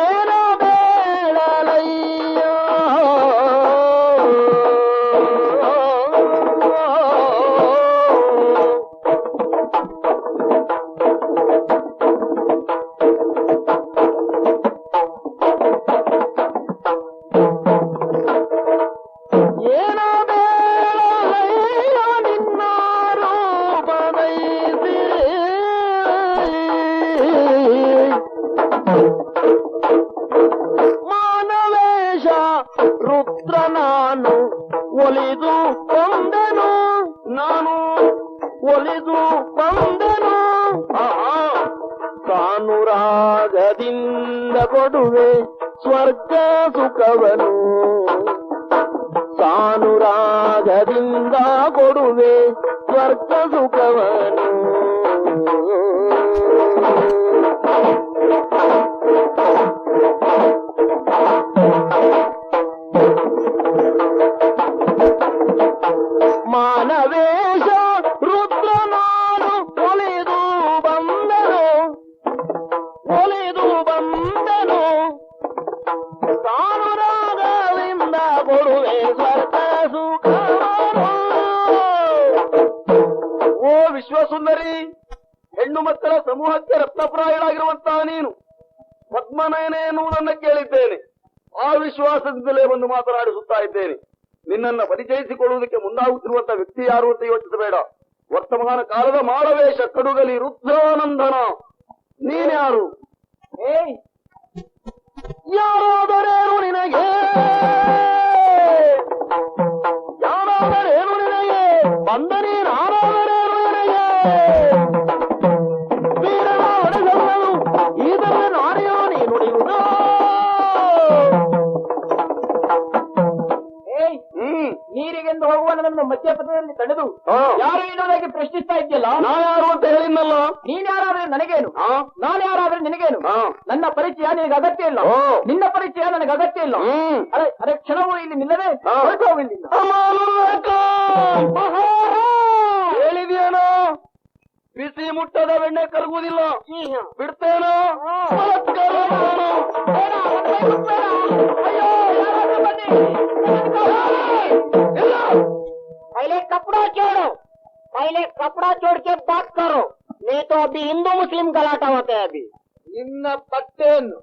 ಏನೋ ಬೇಡಲಯ್ಯ ಮಾನವೇಶ ರುದ್ರ ನಾನು ಒಲಿದು ಬಂದೆನು ನಾನು ಒಲಿದು ಬಂದೆನು ಸಾನುರಾಗದಿಂದ ಕೊಡುವೆ ಸ್ವರ್ಗ ಸುಖವನು ಸಾನುರಾಗದಿಂದ ಕೊಡುವೆ ಸ್ವರ್ಗ ಸುಖವನು ಮಾನವೇಶ ರುದ್ರ ನಾನು ಒಲಿದು ಬಂದನು ಸಾನುರಾಗದಿಂದ ಕೊಡುವೆ ಸ್ವರ್ಗ ಸುಖವನು. ಓ ವಿಶ್ವಸುಂದರಿ, ಹೆಣ್ಣು ಮಕ್ಕಳ ಸಮೂಹಕ್ಕೆ ರತ್ನಪ್ರಾಯಳಾಗಿರುವಂತಹ ನೀನು ಪದ್ಮನಯನ ಎನ್ನುವುದನ್ನು ಕೇಳಿದ್ದೇನೆ. ಆ ವಿಶ್ವಾಸದಿಂದಲೇ ಒಂದು ಮಾತನಾಡಿಸುತ್ತಾ ಇದ್ದೇನೆ. ನಿನ್ನನ್ನ ಪರಿಚಯಿಸಿಕೊಳ್ಳುವುದಕ್ಕೆ ಮುಂದಾಗುತ್ತಿರುವಂತಹ ವ್ಯಕ್ತಿ ಯಾರು ಅಂತ ಯೋಚಿಸಬೇಡ. ವರ್ತಮಾನ ಕಾಲದ ಮಾಳವೇಶ ಕಡುಗಲಿ ರುದ್ರಾನಂದನ ನೀನ್ಯಾರು? ಯಾರಾದರೇನು ನಿನಗೆ, ಯಾರಾದರೇನು ನಿನಗೆ, ಬಂದ ನೀನಾರಾದರೇನು ನಿನಗೆ, ವೀರನ ಹೊಡೆದವನು ಇದರ ನಾನೆಯೋ ನೀ ನುಡಿಯುವುದು. ನೀರಿಗೆಂದು ಹೋಗುವ ನನ್ನನ್ನು ಮಧ್ಯಪಥದಲ್ಲಿ ತಡೆದು ಯಾರು ಎನ್ನುವುದಾಗಿ ಪ್ರಶ್ನಿಸ್ತಾ ಇದೆಯಲ್ಲ, ನಾನ್ಯಾರು ಅಂತ ಹೇಳಿದ್ನಲ್ಲ. ನೀನ್ ಯಾರಾದ್ರೆ ನನಗೇನು, ನಾನು ಯಾರಾದ್ರೆ ನಿನಗೇನು? ನನ್ನ ಪರಿಚಯ ನಿನಗೆ ಅಗತ್ಯ ಇಲ್ಲ, ನಿನ್ನ ಪರಿಚಯ ನನಗೆ ಅಗತ್ಯ ಇಲ್ಲ. ಅದೇ ಕ್ಷಣವೂ ಇಲ್ಲಿ ನಿಲ್ಲದೆ ಹೊರಟೋಗಿಲ್ಲ. ಹೇಳಿದ್ಯಾನೋ ಬಿಸಿ ಮುಟ್ಟದ ಬೆಣ್ಣೆ ಕರಗುವುದಿಲ್ಲ, ಬಿಡ್ತೇನೋ पहले कपड़ा छोड़ो, पहले कपड़ा छोड़ के बात करो, नहीं तो अभी हिंदू मुस्लिम गलाटा होता है. अभी ನಿನ್ನ ಬಟ್ಟೆಯನ್ನು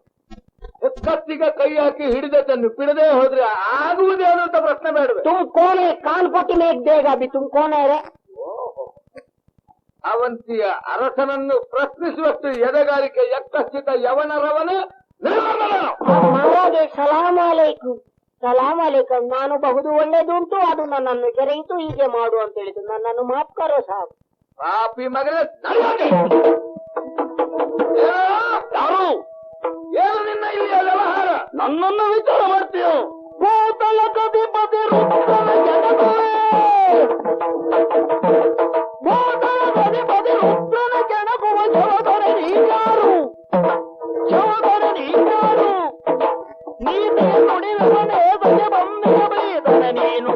ಎಕ್ಕತ್ತಿಗೆ ಕೈ ಹಾಕಿ ಹಿಡಿದನ್ನು ಬಿಡದೆ ಹೋದ್ರೆ ಆಗುವುದೇನು ಅಂತ ಪ್ರಶ್ನೆ ಬೇಡವೆ. तुम कौन है? कान फुटी में एक देगा. अभी तुम कौन है रे? ಅವಂತಿಯ ಅರಸನನ್ನು ಪ್ರಶ್ನಿಸುವಷ್ಟು ಎದೆಗಾರಿಕೆ ಎಕ್ಕಸ್ಥಿತ ಯವನರವನು ಮಹಾರಾಜ. ಸಲಾಂ ಅಲೈಕುಂ. ಸಲಾಂ ಅಲೈಕುಂ. ನಾನು ಬಹುದು ಒಳ್ಳೆದುಂಟು, ಅದು ನನ್ನನ್ನು ಕೆರೆಯಿತು, ಹೀಗೆ ಮಾಡು ಅಂತ ಹೇಳಿದ್ದು. ನನ್ನನ್ನು ಮಾಫ್ ಕರೋ ಸಾಬ್. ಪಾಪಿ ಮಗನೇ, ಯಾರು ಏನು ನಿನ್ನ ಇಲ್ಲಿಯ ವ್ಯವಹಾರ? ನನ್ನನ್ನು ವಿಚಾರ ಮಾಡ್ತೀಯೋ? ಭೂತಲ ಕಧಿಪತಿ ರುದ್ರನ ಜನಕವೇ, ಭೂತಲ ಕಧಿಪತಿ ರುದ್ರನ ಜನಕುವ ಚೋದರ ನೀನ್ಯಾರು? ಚೋದರ ನೀನ್ಯಾರು? ನೀನೇ ನುಡಿದವನೇ ಬಗೆ ಬಂದೆ ಬೈದನ ನೀನು.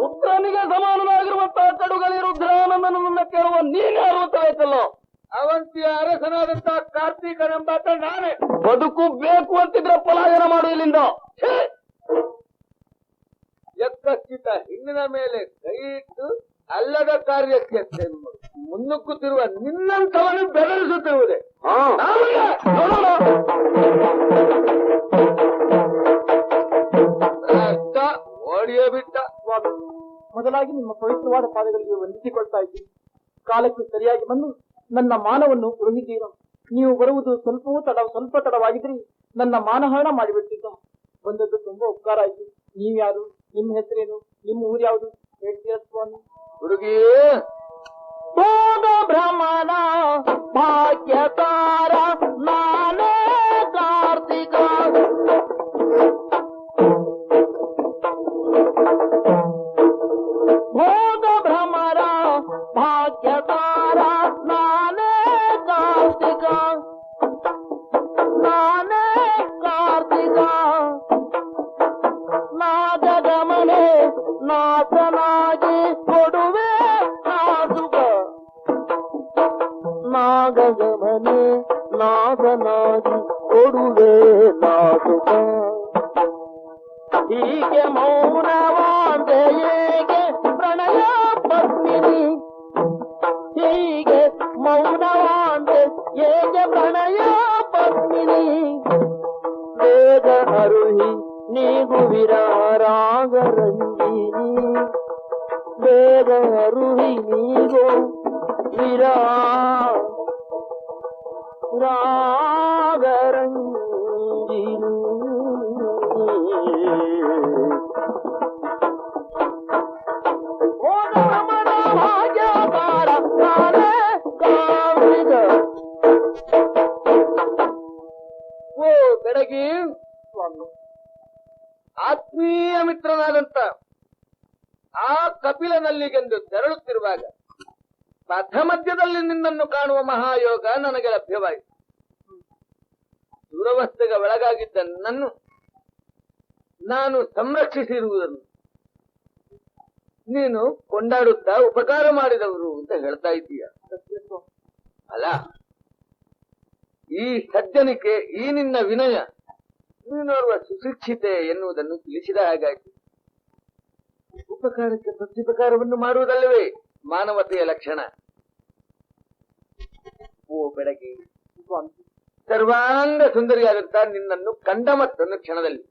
ರುದ್ರನಿಗೆ ಸಮಾನವಾಗಿರುವಂತಹ ಕಡುಗಲಿ ರುದ್ರಾನಂದನನ್ನ ಕೇಳುವ ನೀನ್ಯಾರು ಅಂತ ಆಯ್ತಲ್ಲ. ಅವಂತಿಯ ಅರಸನಾದಂತಹ ಕಾರ್ತೀಕನೆಂಬಾತ ನಾನೇ. ಬದುಕು ಬೇಕು ಅಂತಿದ್ರೆ ಪಲಾಯನ ಮಾಡು ಇಲ್ಲಿಂದ. ಎಕ್ಕಸ್ಥಿತ ಹೆಣ್ಣಿನ ಮೇಲೆ ಕೈ ಇಟ್ಟು ಅಲ್ಲದ ಕಾರ್ಯಕ್ಕೆ ಮುನ್ನುಕ್ಕುತ್ತಿರುವ ನಿನ್ನಂಥವನ್ನು ಬೆದರಿಸುತ್ತಿರುವುದೇ? ಓಡಿಯೇ ಬಿಟ್ಟ. ಮೊದಲಾಗಿ ನಿಮ್ಮ ಪವಿತ್ರವಾದ ಪಾದಗಳಿಗೆ ವಂದಿಸಿಕೊಳ್ತಾ ಇದ್ದೀನಿ. ಕಾಲಕ್ಕೆ ಸರಿಯಾಗಿ ಬಂದು ನನ್ನ ಮಾನವನ್ನು ಉಳಿದಿದ್ದೀರ. ನೀವು ಬರುವುದು ಸ್ವಲ್ಪ ತಡವಾಗಿದ್ರಿ ನನ್ನ ಮಾನಹರಣ ಮಾಡಿಬಿಟ್ಟಿದ್ದ. ಬಂದದ್ದು ತುಂಬಾ ಉಪಕಾರ ಆಯ್ತು. ನೀವ್ಯಾರು? ನಿಮ್ಮ ಹೆಸರೇನು? ನಿಮ್ಮ ಊರು ಯಾವುದು? ಹೇಳ್ತೀರ ಸ್ವಾಮಿ? ಹುಡುಗಿ ಭ್ರಮಣ ಭಾಗ್ಯತಾರ ನಾನೇ ಕಾರ್ತಿಕ. ಭೋಗ ಭ್ರಮರ ಭಾಗ್ಯತಾರ ನಾನೇ ಕಾರ್ತಿಕ, ನಾನೇ ಕಾರ್ತಿಕ. ನಾಗಗಮನೆ ನಾಥನಾಗಿ ಮೌನವಾದೆ ಏಕೆ ಪ್ರಣಯ ಪತ್ಮಿನಿ ಹೀಗೆ ಮೌನವಾದೆ ಏಕೆ ಪ್ರಣಯ ಪತ್ಮಿನಿ ಬೇಗ ಅರುಹಿ ನೀಗು ವಿರಾರಾಗರಂಜಿನಿ ಬೇಗ ಅರುಹಿ ನೀಗು ರಾಗರಂಜಿನಿ ಓ ಬೆಡಗಿ ಆತ್ಮೀಯ ಮಿತ್ರನಾದಂತ ಆ ಕಪಿಲನಲ್ಲಿಗೆಂದು ತೆರಳುತ್ತಿರುವಾಗ ಪಥ ಮಧ್ಯದಲ್ಲಿ ನಿನ್ನನ್ನು ಕಾಣುವ ಮಹಾಯೋಗ ನನಗೆ ಲಭ್ಯವಾಯಿತು. ದುರವಸ್ಥೆಗೆ ಒಳಗಾಗಿದ್ದ ನನ್ನನ್ನು ನಾನು ಸಂರಕ್ಷಿಸಿರುವುದನ್ನು ನೀನು ಕೊಂಡಾಡುತ್ತಾ ಉಪಕಾರ ಮಾಡಿದವರು ಅಂತ ಹೇಳ್ತಾ ಇದ್ದೀಯ. ಅಲ್ಲ, ಈ ಸಜ್ಜನಿಕೆ, ಈ ನಿನ್ನ ವಿನಯ, ನೀನೋರ್ವ ಸುಶಿಕ್ಷಿತೆ ಎನ್ನುವುದನ್ನು ತಿಳಿಸಿದ ಹಾಗಾಯಿತು. ಉಪಕಾರಕ್ಕೆ ಪ್ರತ್ಯುಪಕಾರವನ್ನು ಮಾಡುವುದಲ್ಲವೇ ಮಾನವತೆಯ ಲಕ್ಷಣ. ಓ ಬೆಡಗಿ, ಸರ್ವಾಂಗ ಸುಂದರಿಯಾದಂತ ನಿನ್ನನ್ನು ಕಂಡ ಮತ್ತೊಂದು ಕ್ಷಣದಲ್ಲಿ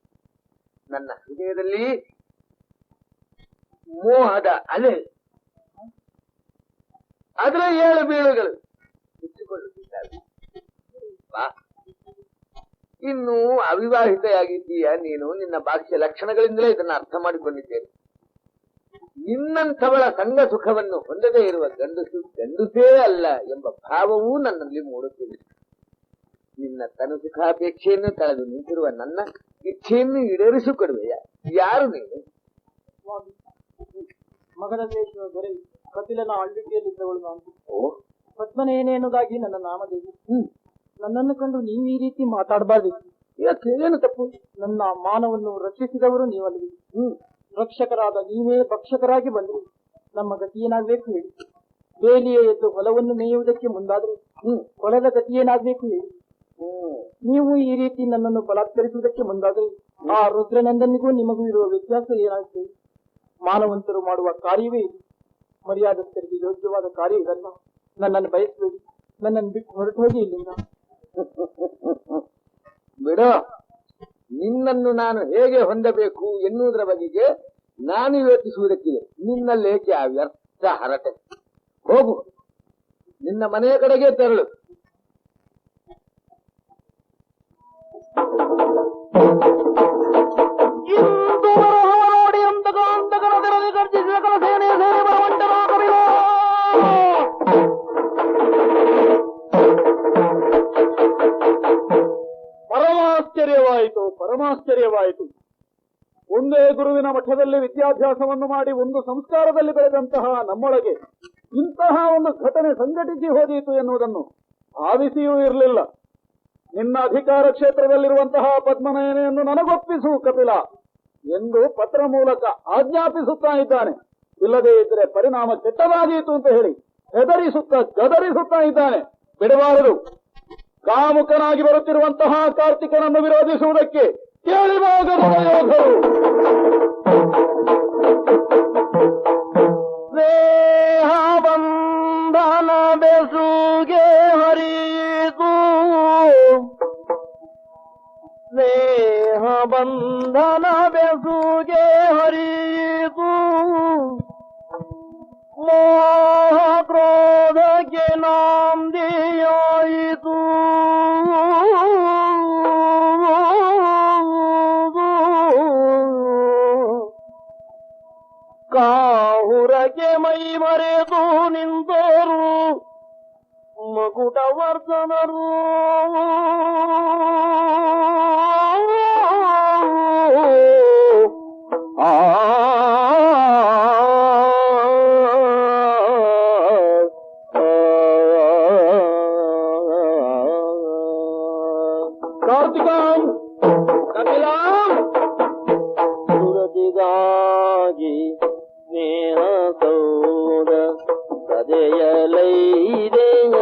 ನನ್ನ ಹೃದಯದಲ್ಲಿ ಮೋಹದ ಅಲೆ, ಅದರ ಏಳು ಬೀಳುಗಳು ಹೆಚ್ಚಿಕೊಳ್ಳುತ್ತಿದ್ದಾವೆ. ಇನ್ನು ಅವಿವಾಹಿತೆಯಾಗಿದ್ದೀಯ ನೀನು. ನಿನ್ನ ಭಾಷ್ಯ ಲಕ್ಷಣಗಳಿಂದಲೇ ಇದನ್ನು ಅರ್ಥ ಮಾಡಿಕೊಂಡಿದ್ದೇನೆ. ನಿನ್ನಂಥವಳ ಸಂಘ ಸುಖವನ್ನು ಹೊಂದದೇ ಇರುವ ಗಂಡಸು ಗಂಡಸೇ ಅಲ್ಲ ಎಂಬ ಭಾವವೂ ನನ್ನಲ್ಲಿ ಮೂಡುತ್ತಿದೆ. ನಿನ್ನ ತನು ಸುಖಾಪೇಕ್ಷೆಯನ್ನು ತಳೆದು ನಿಂತಿರುವ ನನ್ನ ಇಚ್ಛೆಯನ್ನು ಈಡೇರಿಸಿಕೊಡುವೆಯ? ಯಾರು ನೀನು? ಮಗಧದೇಶದ ದೊರೆ ಕಪಿಲನ ಆಳ್ವಿಕೆಯಲ್ಲಿದ್ದವಳು ನಾನು. ಪದ್ಮನೇನೆನ್ನುವುದಾಗಿ ನನ್ನ ನಾಮದೇವಿ. ನನ್ನನ್ನು ಕಂಡು ನೀವು ಈ ರೀತಿ ಮಾತಾಡಬಾರ್ದು. ಏನು ತಪ್ಪು? ನನ್ನ ಮಾನವನ್ನು ರಕ್ಷಿಸಿದವರು ನೀವಲ್ವಿ. ರಕ್ಷಕರಾದ ನೀವೇ ಭಕ್ಷಕರಾಗಿ ಬಂದ್ರಿ. ನಮ್ಮ ಗತಿ ಏನಾಗ್ಬೇಕು ಹೇಳಿ. ಬೇಲಿಯ ಎದ್ದು ಹೊಲವನ್ನು ಮೇಯುವುದಕ್ಕೆ ಮುಂದಾದ್ರೆ ಹೊಲದ ಗತಿ ಏನಾಗ್ಬೇಕು ಹೇಳಿ. ನೀವು ಈ ರೀತಿ ನನ್ನನ್ನು ಬಲಾತ್ಕರಿಸುವುದಕ್ಕೆ ಮುಂದಾದ್ರೆ ಆ ರುದ್ರನಂದನಿಗೂ ನಿಮಗೂ ಇರುವ ವ್ಯತ್ಯಾಸ ಏನಾಗ್ತದೆ? ಮಾನವಂತರು ಮಾಡುವ ಕಾರ್ಯವೇ ಇದು. ಮರ್ಯಾದಸ್ಥರಿಗೆ ಯೋಗ್ಯವಾದ ಕಾರ್ಯ ಇದಲ್ಲ. ನನ್ನನ್ನು ಬಯಸಬೇಡಿ. ನನ್ನನ್ನು ಬಿಟ್ಟು ಹೊರಟು ಹೋಗಿ ಇಲ್ಲಿಂದ. ಬಿಡ, ನಿನ್ನನ್ನು ನಾನು ಹೇಗೆ ಹೊಂದಬೇಕು ಎನ್ನುವುದರ ಬಗೆಗೆ ನಾನು ಯೋಚಿಸುವುದಕ್ಕಿದೆ. ನಿನ್ನಲ್ಲೇಕೆ ಆ ವ್ಯರ್ಥ ಹರಟೆ? ಹೋಗು, ನಿನ್ನ ಮನೆಯ ಕಡೆಗೆ ತೆರಳು. ನೋಡಿ ಅಂತಕರ ಗರ್ಜಿಸಿದ ಕಲ ಸೇನೆ ಸೇನೆ ಬರುವಂಟರ ಕವಿಲ ಪರಮಾಶ್ಚರ್ಯವಾಯಿತು. ಒಂದೇ ಗುರುವಿನ ಮಠದಲ್ಲಿ ವಿದ್ಯಾಭ್ಯಾಸವನ್ನು ಮಾಡಿ ಒಂದು ಸಂಸ್ಕಾರದಲ್ಲಿ ಬೆಳೆದಂತಹ ನಮ್ಮೊಳಗೆ ಇಂತಹ ಒಂದು ಘಟನೆ ಸಂಘಟಿಸಿ ಹೋದೀತು ಎನ್ನುವುದನ್ನು ಭಾವಿಸಿಯೂ ಇರಲಿಲ್ಲ. ನಿನ್ನ ಅಧಿಕಾರ ಕ್ಷೇತ್ರದಲ್ಲಿರುವಂತಹ ಪದ್ಮನಯನೆಯನ್ನು ನನಗೊಪ್ಪಿಸು ಕಪಿಲ ಎಂದು ಪತ್ರ ಮೂಲಕ ಆಜ್ಞಾಪಿಸುತ್ತಾ ಇದ್ದಾನೆ. ಇಲ್ಲದೇ ಇದ್ರೆ ಪರಿಣಾಮ ಕೆಟ್ಟದಾದೀತು ಅಂತ ಹೇಳಿ ಗದರಿಸುತ್ತಾ ಇದ್ದಾನೆ. ಬಿಡಬಾರದು. ಕಾಮುಕನಾಗಿ ಬರುತ್ತಿರುವಂತಹ ಕಾರ್ತಿಕನನ್ನು ವಿರೋಧಿಸುವುದಕ್ಕೆ ಕೇಳಿವಾಗದ ಯೋಧರು. ಸ್ನೇಹ ಬಂಧನ ಬೆಸುಗೆ ಹರಿಯಿತು, ಸ್ನೇಹ ಬಂಧನ ಬೆಸುಗೆ ಹರಿಯಿತು, ಮೋಹ ಕ್ರೋಧಕ್ಕೆ ನಾಂದಿಯಾಯಿತು. ಕಾಹುರಕ್ಕೆ ಮೈ ಮರೆತು ನಿಂತರು ಮಕುಟವರ್ಧನರು. ಕಾರ್ತಿಕಂ ಕಪಿಲಾಂ ಸುರತಿಗಾಗಿ ಸ್ನೇಹ ಸೌದ ಕದೆಯಲೈದೆಯ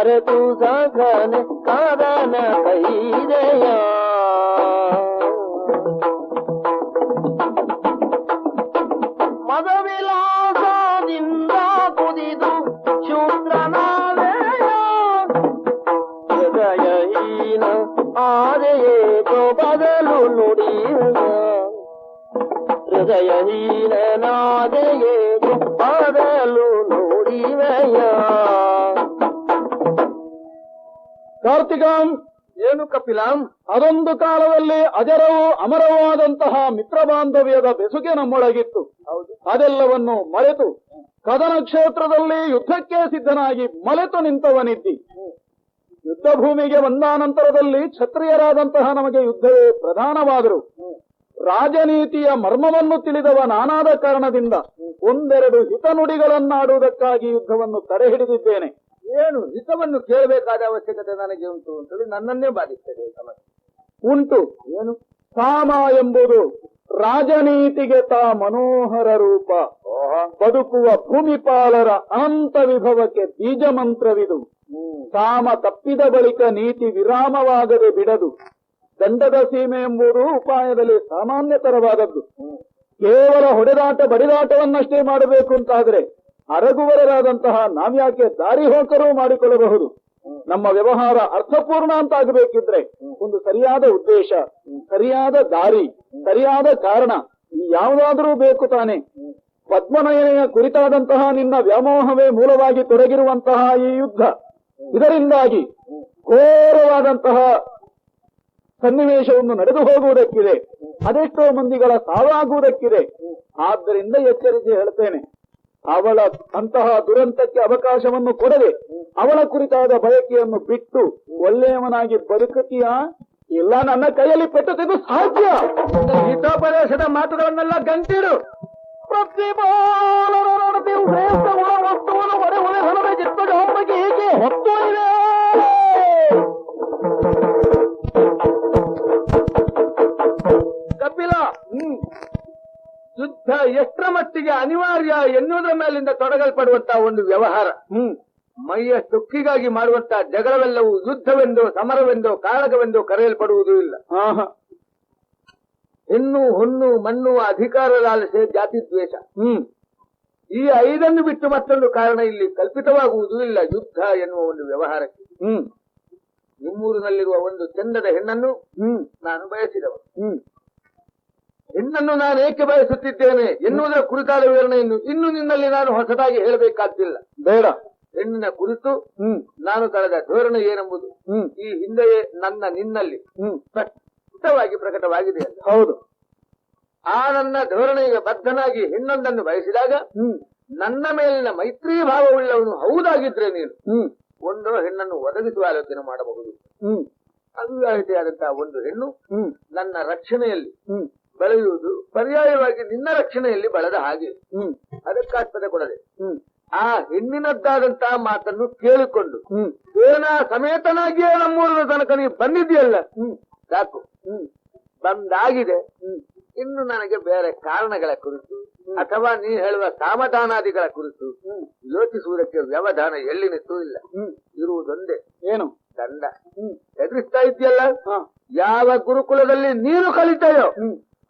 ಮರೆತು ಸಗನೆ ಕಾದನ ಕೈದೆಯ ಮದವಿಲಾಸದಿಂದ ಕುದಿದು ಶೂದ್ರನಾದೆಯ ಹೃದಯಹೀನ ಆದೆಯೇಕೋ ಬದಲು ನುಡಿಯ ಹೃದಯಹೀನಾದೆಯೇಕೋ ಬದಲು ನುಡಿವೆಯ. ಕಾರ್ತಿಕಾಂ, ಏನು ಕಪಿಲಾಂ? ಅದೊಂದು ಕಾಲದಲ್ಲಿ ಅಜರವೂ ಅಮರವಾದಂತಹ ಮಿತ್ರ ಬಾಂಧವ್ಯದ ಬೆಸುಗೆ ನಮ್ಮೊಳಗಿತ್ತು. ಅದೆಲ್ಲವನ್ನು ಮರೆತು ಕದನ ಕ್ಷೇತ್ರದಲ್ಲಿ ಯುದ್ಧಕ್ಕೆ ಸಿದ್ಧನಾಗಿ ಮಲೆತು ನಿಂತವನಿದ್ದಿ. ಯುದ್ಧ ಭೂಮಿಗೆ ಬಂದಾನಂತರದಲ್ಲಿ ಕ್ಷತ್ರಿಯರಾದಂತಹ ನಮಗೆ ಯುದ್ಧವೇ ಪ್ರಧಾನವಾದರು. ರಾಜನೀತಿಯ ಮರ್ಮವನ್ನು ತಿಳಿದವ ನಾನಾದ ಕಾರಣದಿಂದ ಒಂದೆರಡು ಹಿತನುಡಿಗಳನ್ನಾಡುವುದಕ್ಕಾಗಿ ಯುದ್ಧವನ್ನು ತಡೆ ಹಿಡಿದಿದ್ದೇನೆ. ಏನು ಹಿತವನ್ನು ಕೇಳಬೇಕಾದ ಅವಶ್ಯಕತೆ ನನಗೆ ಉಂಟು ಅಂತೇಳಿ ನನ್ನನ್ನೇ ಬಾಧಿಸ್ತದೆ ಸಮಸ್ಯೆ ಉಂಟು. ಏನು? ಸಾಮ ಎಂಬುದು ರಾಜನೀತಿಗೆ ತಾ ಮನೋಹರ ರೂಪ. ಬದುಕುವ ಭೂಮಿಪಾಲರ ಅನಂತ ವಿಭವಕ್ಕೆ ಬೀಜ ಮಂತ್ರವಿದು. ಸಾಮ ತಪ್ಪಿದ ಬಳಿಕ ನೀತಿ ವಿರಾಮವಾಗದೆ ಬಿಡದು. ದಂಡದ ಸೀಮೆ ಎಂಬುದು ಉಪಾಯದಲ್ಲಿ ಸಾಮಾನ್ಯತರವಾದದ್ದು. ಕೇವಲ ಹೊಡೆದಾಟ ಬಡಿದಾಟವನ್ನಷ್ಟೇ ಮಾಡಬೇಕು ಅಂತಾದ್ರೆ ಅರಗುವರರಾದಂತಹ ನಾವ್ಯಾಕೆ ದಾರಿ ಹೋಕರೂ ಮಾಡಿಕೊಳ್ಳಬಹುದು. ನಮ್ಮ ವ್ಯವಹಾರ ಅರ್ಥಪೂರ್ಣ ಅಂತ ಆಗಬೇಕಿದ್ರೆ ಒಂದು ಸರಿಯಾದ ಉದ್ದೇಶ, ಸರಿಯಾದ ದಾರಿ, ಸರಿಯಾದ ಕಾರಣ ಈ ಯಾವುದಾದರೂ ಬೇಕು ತಾನೆ. ಪದ್ಮನಯನೆಯ ಕುರಿತಾದಂತಹ ನಿನ್ನ ವ್ಯಾಮೋಹವೇ ಮೂಲವಾಗಿ ತೊಡಗಿರುವಂತಹ ಈ ಯುದ್ಧ, ಇದರಿಂದಾಗಿ ಘೋರವಾದಂತಹ ಸನ್ನಿವೇಶವನ್ನು ನಡೆದು ಹೋಗುವುದಕ್ಕಿದೆ. ಅದೆಷ್ಟೋ ಮಂದಿಗಳ ಸಾವಾಗುವುದಕ್ಕಿದೆ. ಆದ್ದರಿಂದ ಎಚ್ಚರಿಸಿ ಹೇಳ್ತೇನೆ, ಅವಳ ಅಂತಹ ದುರಂತಕ್ಕೆ ಅವಕಾಶವನ್ನು ಕೊಡದೆ ಅವಳ ಕುರಿತಾದ ಬಯಕೆಯನ್ನು ಬಿಟ್ಟು ಒಳ್ಳೆಯವನಾಗಿ ಬದುಕುತ್ತೀಯಾ? ಇಲ್ಲ ನನ್ನ ಕೈಯಲ್ಲಿ ಪೆಟ್ಟು ತೆಗೆದು ಸಾಧ್ಯ. ಹಿತೋಪದೇಶದ ಮಾತುಗಳನ್ನೆಲ್ಲ ಗಂಟಿಡು. ಹೊತ್ತು ಇದೆ. ಕಪಿಲ, ಯುದ್ಧ ಎಷ್ಟರ ಮಟ್ಟಿಗೆ ಅನಿವಾರ್ಯ ಎನ್ನುವುದರ ಮೇಲಿಂದ ತೊಡಗಲ್ಪಡುವಂತಹ ಒಂದು ವ್ಯವಹಾರ. ಮೈಯ ಸುಕ್ಕಿಗಾಗಿ ಮಾಡುವಂತಹ ಜಗಳವೆಲ್ಲವೂ ಯುದ್ಧವೆಂದೋ ಸಮರವೆಂದೋ ಕಾಳಗವೆಂದೋ ಕರೆಯಲ್ಪಡುವುದೂ ಇಲ್ಲ. ಹೆಣ್ಣು ಹೊನ್ನು ಮಣ್ಣು ಅಧಿಕಾರ ಲಾಲಸೆ ಜಾತಿ ದ್ವೇಷ ಈ ಐದನ್ನು ಬಿಟ್ಟು ಮತ್ತೊಂದು ಕಾರಣ ಇಲ್ಲಿ ಕಲ್ಪಿತವಾಗುವುದೂ ಇಲ್ಲ ಯುದ್ಧ ಎನ್ನುವ ಒಂದು ವ್ಯವಹಾರಕ್ಕೆ. ನಿಮ್ಮೂರಿನಲ್ಲಿರುವ ಒಂದು ಚಂದದ ಹೆಣ್ಣನ್ನು ನಾನು ಬಯಸಿದವನು. ಹೆಣ್ಣನ್ನು ನಾನು ಏಕೆ ಬಯಸುತ್ತಿದ್ದೇನೆ ಎನ್ನುವುದರ ಕುರಿತಾದ ವಿವರಣೆಯನ್ನು ಇನ್ನು ನಿನ್ನಲ್ಲಿ ನಾನು ಹೊಸದಾಗಿ ಹೇಳಬೇಕಾಗ್ತಿಲ್ಲ. ಬೇಡ. ಹೆಣ್ಣಿನ ಕುರಿತು ನಾನು ತಳೆದ ಧೋರಣೆ ಏನೆಂಬುದು ಈ ಹಿಂದೆಯೇ ನಿನ್ನಲ್ಲಿ ಸ್ಪಷ್ಟವಾಗಿ ಪ್ರಕಟವಾಗಿದೆ. ಹೌದು. ಆ ನನ್ನ ಧೋರಣೆಗೆ ಬದ್ಧನಾಗಿ ಹೆಣ್ಣೊಂದನ್ನು ಬಯಸಿದಾಗ ನನ್ನ ಮೇಲಿನ ಮೈತ್ರಿ ಭಾವವುಳ್ಳವನು ಹೌದಾಗಿದ್ರೆ ನೀನು ಒಂದು ಹೆಣ್ಣನ್ನು ಒದಗಿಸುವ ಆಲೋಚನೆ ಮಾಡಬಹುದು. ಅವಿವಾಹಿತೆಯಾದಂತಹ ಒಂದು ಹೆಣ್ಣು ನನ್ನ ರಕ್ಷಣೆಯಲ್ಲಿ ಬೆಳೆಯುವುದು ಪರ್ಯಾಯವಾಗಿ ನಿನ್ನ ರಕ್ಷಣೆಯಲ್ಲಿ ಬೆಳೆದ ಹಾಗೆ. ಅದಕ್ಕಾಸ್ಪದ ಕೊಡದೆ ಆ ಹೆಣ್ಣಿನದ್ದಾದಂತಹ ಮಾತನ್ನು ಕೇಳಿಕೊಂಡು ಸೇನಾ ಸಮೇತನಾಗಿಯೇ ನಮ್ಮೂರಿನ ತನಕ ನೀವು ಬಂದಿದೆಯಲ್ಲ, ಸಾಕು, ಬಂದಾಗಿದೆ. ಇನ್ನು ನನಗೆ ಬೇರೆ ಕಾರಣಗಳ ಕುರಿತು ಅಥವಾ ನೀ ಹೇಳುವ ಸಾಮಧಾನಾದಿಗಳ ಕುರಿತು ಯೋಚಿಸುವುದಕ್ಕೆ ವ್ಯವಧಾನ ಎಲ್ಲಿ ನಿಂತೂ ಇಲ್ಲ. ಇರುವುದೊಂದೇ, ಏನು? ದಂಡ. ಎದುರಿಸ್ತಾ ಇದೆಯಲ್ಲ, ಯಾವ ಗುರುಕುಲದಲ್ಲಿ ನೀನು ಕಲಿತೆಯೋ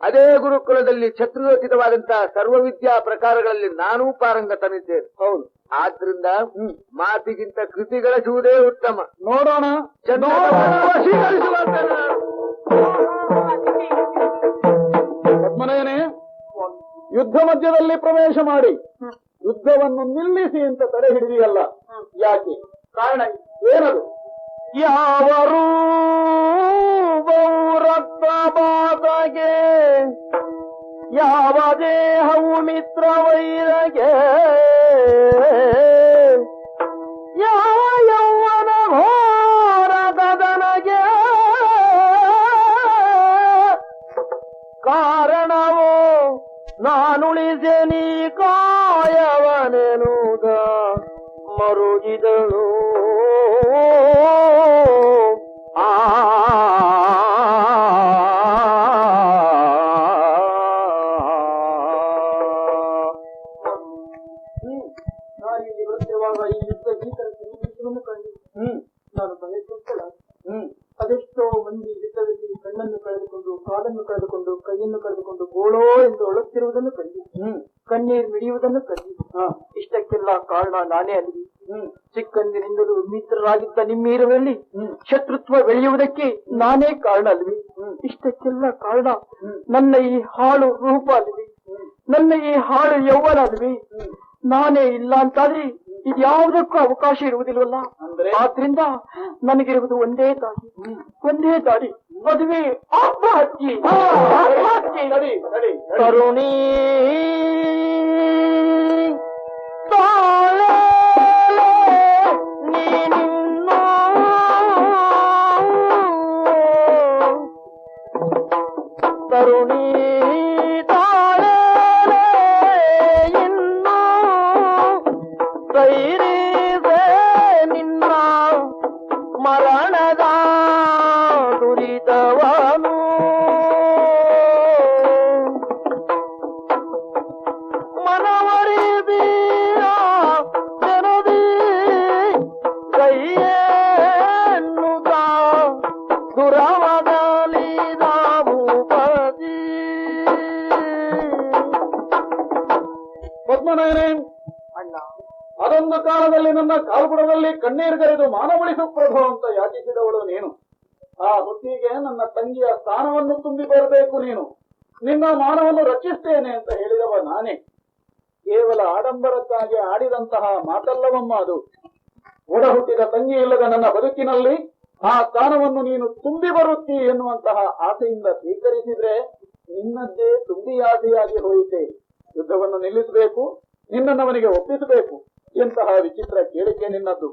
ಅದೇ ಗುರುಕುಲದಲ್ಲಿ ಕ್ಷತ್ರಿಯೋಚಿತವಾದಂತಹ ಸರ್ವವಿದ್ಯಾ ಪ್ರಕಾರಗಳಲ್ಲಿ ನಾನೂ ಪಾರಂಗತನಿದ್ದೇನೆ. ಹೌದು. ಆದ್ರಿಂದ ಮಾತಿಗಿಂತ ಕೃತಿ ಗಳಿಸುವುದೇ ಉತ್ತಮ. ನೋಡೋಣ. ಪದ್ಮನಯನೇ, ಯುದ್ಧ ಮಧ್ಯದಲ್ಲಿ ಪ್ರವೇಶ ಮಾಡಿ ಯುದ್ಧವನ್ನು ನಿಲ್ಲಿಸಿ ಅಂತ ತಡೆ ಹಿಡಿದಿಯಲ್ಲ, ಯಾಕೆ? ಕಾರಣ ಏನದು? ಯಾವರು ರಕ್ತಪಾತಗೆ, ಯಾವ ದೇಹವು ಮಿತ್ರ ವೈರಗೆ, ಯಾವ ಯೌವನ ಘೋರ ಕದನಗೆ, ಕಾರಣವೋ ನಾನುಳಿಸೆ ನೀ ಕಾಯವನೆನುದ ಮರುಗಿದಳು. ನಾನಿಲ್ಲಿ ಬರುತ್ತಿರುವಾಗ ಈ ಯುದ್ಧ ಭೀಕರ ಸನ್ನಿವೇಶವನ್ನು ಕಂಡು ಮಂದಿ ಯುದ್ಧದಲ್ಲಿ ಕಣ್ಣನ್ನು ಕಳೆದುಕೊಂಡು ಕಾಲನ್ನು ಕಳೆದುಕೊಂಡು ಕೈಯನ್ನು ಕಳೆದುಕೊಂಡು ಗೋಳೋ ಎಂದು ಅಳುತ್ತಿರುವುದನ್ನು ಕಂಡಿದ್ದು, ಕಣ್ಣೀರು ಮಿಡಿಯುವುದನ್ನು ಕಂಡಿದ್ದು. ಇಷ್ಟಕ್ಕೆಲ್ಲ ಕಾರಣ ನಾನೇ ಅಲ್ಲಿಗೆ. ಚಿಕ್ಕಂದಿನಿಂದಲೂ ಮಿತ್ರರಾಗಿದ್ದ ನಿಮ್ಮೀರರಲ್ಲಿ ಶತ್ರುತ್ವ ಬೆಳೆಯುವುದಕ್ಕೆ ನಾನೇ ಕಾರಣ ಅಲ್ವಿ. ಇಷ್ಟಕ್ಕೆಲ್ಲ ಕಾರಣ ನನ್ನ ಈ ಹಾಳು ರೂಪ ಅಲ್ವಿ, ನನ್ನ ಈ ಹಾಳು ಯೌವನ ಅಲ್ವಿ. ನಾನೇ ಇಲ್ಲ ಅಂತಾದ್ರೆ ಇದ್ಯಾವುದಕ್ಕೂ ಅವಕಾಶ ಇರುವುದಿಲ್ವಲ್ಲ. ಆದ್ರಿಂದ ನನಗಿರುವುದು ಒಂದೇ ದಾರಿ, ಮದುವೆ, ಆತ್ಮಹತ್ಯೆ. ಕರುಣಿ ಕರುಣಿ ನಿನ್ನ ಮರಣದ ದುರಿತವನು ಮನವರಿದೀಯ ಜನದಿ ಕೈಯನ್ನುತ್ತ ದುರವದಲಿದ ಭೂಪತಿ. ಪದ್ಮನಾಯನೇ, ಅಣ್ಣ, ಅದೊಂದು ಕಾಲದಲ್ಲಿ ನನ್ನ ಕಾಲ್ಬುಡದಲ್ಲಿ ಕಣ್ಣೀರುಗರೆದು ಮಾನವಳಿಸು ಪ್ರಭು ಅಂತ ಯಾಚಿಸಿದವಳು ನೀನು. ಆ ಹೊತ್ತಿಗೆ ನನ್ನ ತಂಗಿಯ ಸ್ಥಾನವನ್ನು ತುಂಬಿ ಬರಬೇಕು ನೀನು. ನಿನ್ನ ಮಾನವನ್ನು ರಕ್ಷಿಸ್ತೇನೆ ಅಂತ ಹೇಳಿದವ ನಾನೇ. ಕೇವಲ ಆಡಂಬರಕ್ಕಾಗಿ ಆಡಿದಂತಹ ಮಾತಲ್ಲವಮ್ಮ ಅದು. ಒಡ ಹುಟ್ಟಿದ ತಂಗಿ ಇಲ್ಲದ ನನ್ನ ಬದುಕಿನಲ್ಲಿ ಆ ಸ್ಥಾನವನ್ನು ನೀನು ತುಂಬಿ ಬರುತ್ತಿ ಎನ್ನುವಂತಹ ಆಸೆಯಿಂದ ಸ್ವೀಕರಿಸಿದ್ರೆ ನಿನ್ನದ್ದೇ ತುಂಬಿ ಆಸೆಯಾಗಿ ಹೋಯಿತೆ. ಯುದ್ಧವನ್ನು ನಿಲ್ಲಿಸಬೇಕು, ನಿನ್ನವನಿಗೆ ಒಪ್ಪಿಸಬೇಕು ಎಂತಹ ವಿಚಿತ್ರ ಕೇಳಿಕೆ ನಿನ್ನದ್ದು.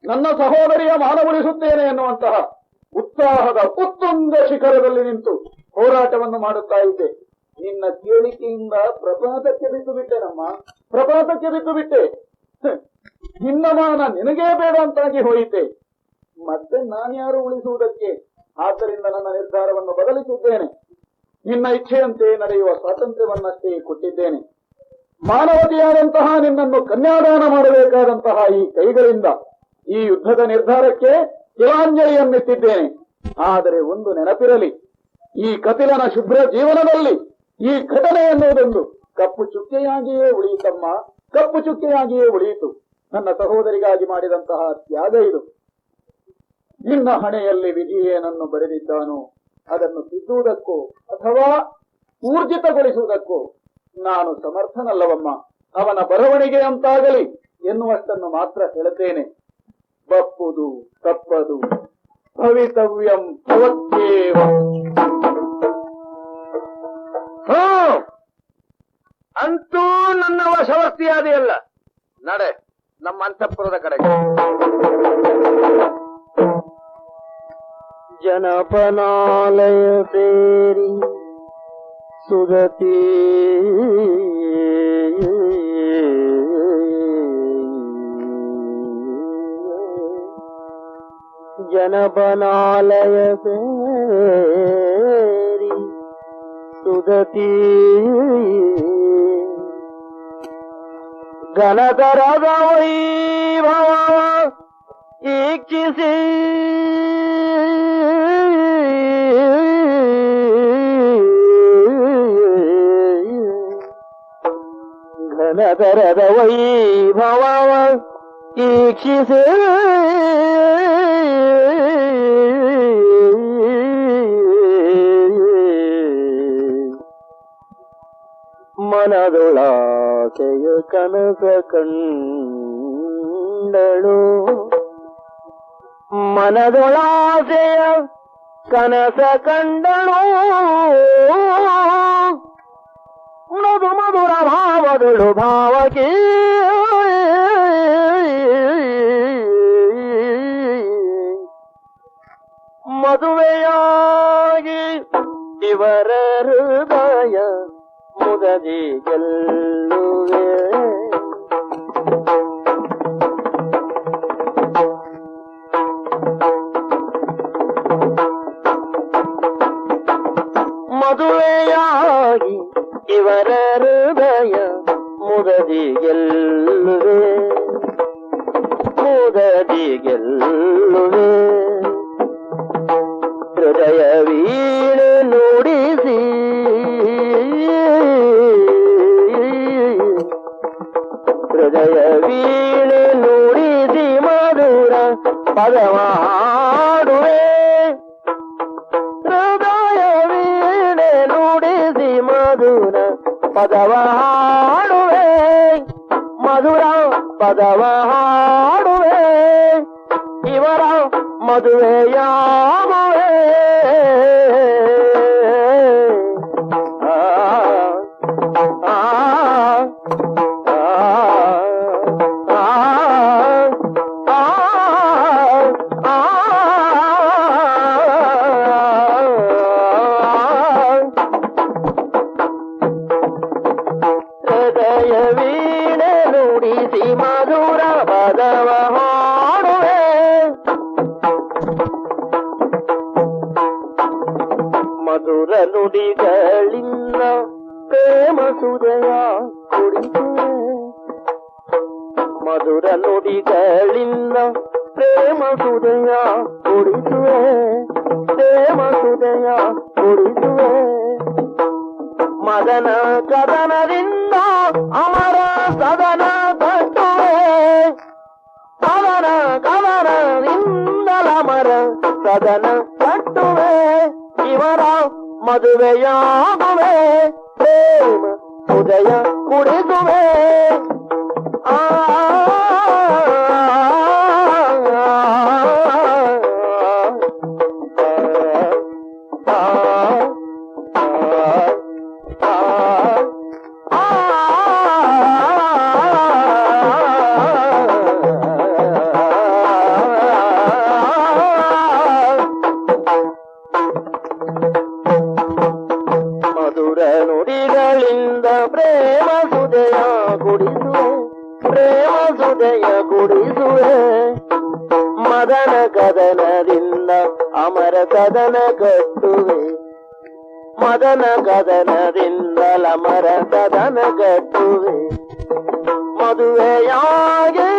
ನನ್ನ ಸಹೋದರಿಯ ಮಾನ ಉಳಿಸುತ್ತೇನೆ ಎನ್ನುವಂತಹ ಉತ್ಸಾಹದ ಉತ್ತುಂಗ ಶಿಖರದಲ್ಲಿ ನಿಂತು ಹೋರಾಟವನ್ನು ಮಾಡುತ್ತಾ ಇದ್ದೆ. ನಿನ್ನ ಕೇಳಿಕೆಯಿಂದ ಪ್ರಪಾತಕ್ಕೆ ಬಿದ್ದು ಬಿಟ್ಟೆ, ಪ್ರಪಾತಕ್ಕೆ ಬಿದ್ದು ಬಿಟ್ಟೆ. ನಿನ್ನ ಮಾನ ನಿನಗೇ ಬೇಡ ಅಂತಾಗಿ ಹೋಯಿತೆ. ಮತ್ತೆ ನಾನ್ಯಾರು ಉಳಿಸುವುದಕ್ಕೆ? ಆದ್ದರಿಂದ ನನ್ನ ನಿರ್ಧಾರವನ್ನು ಬದಲಿಸಿದ್ದೇನೆ. ನಿನ್ನ ಇಚ್ಛೆಯಂತೆ ನಡೆಯುವ ಸ್ವಾತಂತ್ರ್ಯವನ್ನಷ್ಟೇ ಕೊಟ್ಟಿದ್ದೇನೆ. ಮಾನವತೆಯಾದಂತಹ ನಿನ್ನನ್ನು ಕನ್ಯಾದಾನ ಮಾಡಬೇಕಾದಂತಹ ಈ ಕೈಗಳಿಂದ ಈ ಯುದ್ಧದ ನಿರ್ಧಾರಕ್ಕೆ ತಿಲಾಂಜಲಿಯನ್ನೆತ್ತಿದ್ದೇನೆ. ಆದರೆ ಒಂದು ನೆನಪಿರಲಿ, ಈ ಕಪಿಲನ ಶುಭ್ರ ಜೀವನದಲ್ಲಿ ಈ ಘಟನೆ ಎನ್ನುವುದೊಂದು ಕಪ್ಪು ಚುಕ್ಕೆಯಾಗಿಯೇ ಉಳಿಯಿತಮ್ಮ, ಕಪ್ಪು ಚುಕ್ಕೆಯಾಗಿಯೇ ಉಳಿಯಿತು. ನನ್ನ ಸಹೋದರಿಗಾಗಿ ಮಾಡಿದಂತಹ ತ್ಯಾಗ ಇದು. ನಿನ್ನ ಹಣೆಯಲ್ಲಿ ವಿಧಿಯೇನನ್ನು ಬರೆದಿದ್ದಾನೋ ಅದನ್ನು ತಿದ್ದುವುದಕ್ಕೋ ಅಥವಾ ಊರ್ಜಿತಗೊಳಿಸುವುದಕ್ಕೋ ನಾನು ಸಮರ್ಥನಲ್ಲವಮ್ಮ. ಅವನ ಬರವಣಿಗೆ ಅಂತಾಗಲಿ ಎನ್ನುವಷ್ಟನ್ನು ಮಾತ್ರ ಹೇಳುತ್ತೇನೆ. ಬಪ್ಪುದು ತಪ್ಪದು ಭವಿತವ್ಯಂ ಭವತ್ಯೇವ. ಅಂತೂ ನನ್ನ ವಶವರ್ತಿಯಾದೆಯಲ್ಲ. ನಡೆ ನಮ್ಮ ಅಂತಃಪುರದ ಕಡೆಗೆ. ಜನಪನಾಲಯ ಸೇರಿ ಸುಗತಿ ಜನಪನಾಲಯ ಸೇರಿ ಸುಗತಿ ಘನತರದ ವೈಭವ ಈಕ್ಷಿಸಿ ಘನತರದ ವೈಭವ ಈಕ್ಷಿಸಿ ಮನದೊಳಾಸೆಯ ಕನಸ ಕಂಡಳು, ಮನದೊಳಾಸೆಯ ಕನಸ ಕಂಡಳು. ಮಧು ಮಧುರ ಭಾವದಳು ಭಾವಕ್ಕೆ ಮದುವೆಯಾಗಿ ಇವರ ಹೃದಯ ಮುದದಿ ಗೆಲ್ಲುವೆ. ಮದುವೆಯಾಗಿ ಇವರ ಹೃದಯ ಮುದದಿ ಗೆಲ್ಲುವೆ, ಮುದದಿ ಗೆಲ್ಲುವೆ. ಹೃದಯ ವೀಣೆ ನುಡಿಸಿ ಹೃದಯ ವೀಣೆ ನುಡಿಸಿ ಮಧುರ ಪದವ ಹಾಡುವೆ ಹೃದಯ ವೀಣೆ ನುಡಿಸಿ ಮಧುರ ಪದವ ಹಾಡುವೆ ಮಧುರ ಪದವ ಹಾಡುವೆ ಇವರ ಮದುವೆಯಾಗುವೆ ಹೃದಯ ವೀಣೆ ನುಡಿಸಿ ಮಧುರ ಪದವ ಹಾಡುವೆ ಮಧುರ ನುಡಿಗಳಿಂದ ಪ್ರೇಮ ಸುಧೆಯ ಕುಡಿಸುವೆ ಮಧುರ ನುಡಿಗಳಿಂದ ಪ್ರೇಮ ಸುಧೆಯ ಕುಡಿಸುವೆ ಪ್ರೇಮ ಸುಧೆಯ ಕುಡಿಸುವೆ ಮದನ ಕದನದಿಂದ ಅಮರ ಸದನ ಕಟ್ಟುವೆ ಮದನ ಕದನದಿಂದಲಮರ ಸದನ ಕಟ್ಟುವೆ ಇವರ ಮದುವೆಯಾಗುವೆ ಪ್ರೇಮ ಉದಯ ಕುಡಿಸುವೆ ಆ ಮಧುರ ನುಡಿಗಳಿಂದ ಪ್ರೇಮ ಸುದಯ ಕುಡಿಸುವೆ ಪ್ರೇಮ ಸುದಯ ಕುಡಿಸುವೆ ಮದನ ಕದನದಿಂದ ಅಮರ ಕದನ ಕಟ್ಟುವೆ ಮದನ ಕದನದಿಂದ ಅಮರ ಕದನ ಕಟ್ಟುವೆ ಮದುವೆಯಾಗೆ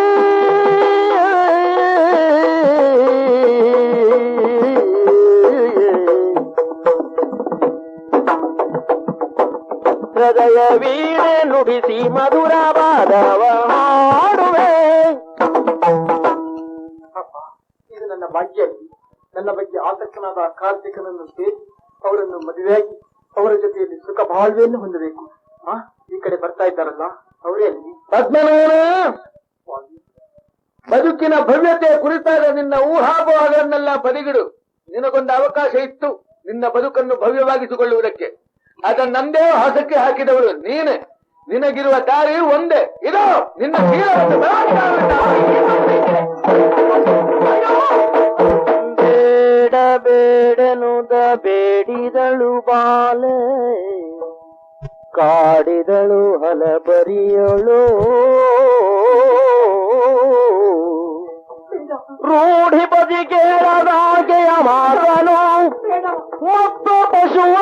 ಹೃದಯ ವೀಣೆ ನುಡಿಸಿ ಮಧುರ ಪಾದವ ಹಾಡುವೆ. ಇದು ನನ್ನ ಭಾಗ್ಯ. ನನ್ನ ಬಗ್ಗೆ ಆಸಕ್ತನಾದ ಕಾರ್ತಿಕನಂತೆ ಅವರನ್ನು ಮದುವೆಯಾಗಿ ಅವರ ಜೊತೆಯಲ್ಲಿ ಸುಖ ಬಾಳ್ವೆಯನ್ನು ಹೊಂದಬೇಕು. ಈ ಕಡೆ ಬರ್ತಾ ಇದ್ದಾರಲ್ಲ ಅವರೇ ಅಲ್ಲಿ. ಪದ್ಮನಾಭ, ಬದುಕಿನ ಭವ್ಯತೆ ಕುರಿತಾದ ನಿನ್ನ ಊಹಾಪೋಹಗಳನ್ನೆಲ್ಲ ಬದಿಗಿಡು. ನಿನಗೊಂದು ಅವಕಾಶ ಇತ್ತು ನಿನ್ನ ಬದುಕನ್ನು ಭವ್ಯವಾಗಿಸಿಕೊಳ್ಳುವುದಕ್ಕೆ. ಅದನ್ನಂದೇ ಹೊಸಕ್ಕೆ ಹಾಕಿದವಳು ನೀನೆ. ನಿನಗಿರುವ ದಾರಿ ಒಂದೇ, ಇದು ನಿನ್ನ ಶೀಲವನ್ನು ಬೇಡ ಬೇಡನುದ ಬೇಡಿದಳು ಬಾಲೆ, ಕಾಡಿದಳು ಹಲಬರಿಯಳು. ರೂಢಿ ಬದಿ ಕೇಳದಾಗೆಯ ಮಾತನು ಮುತ್ತು ಪಶುವ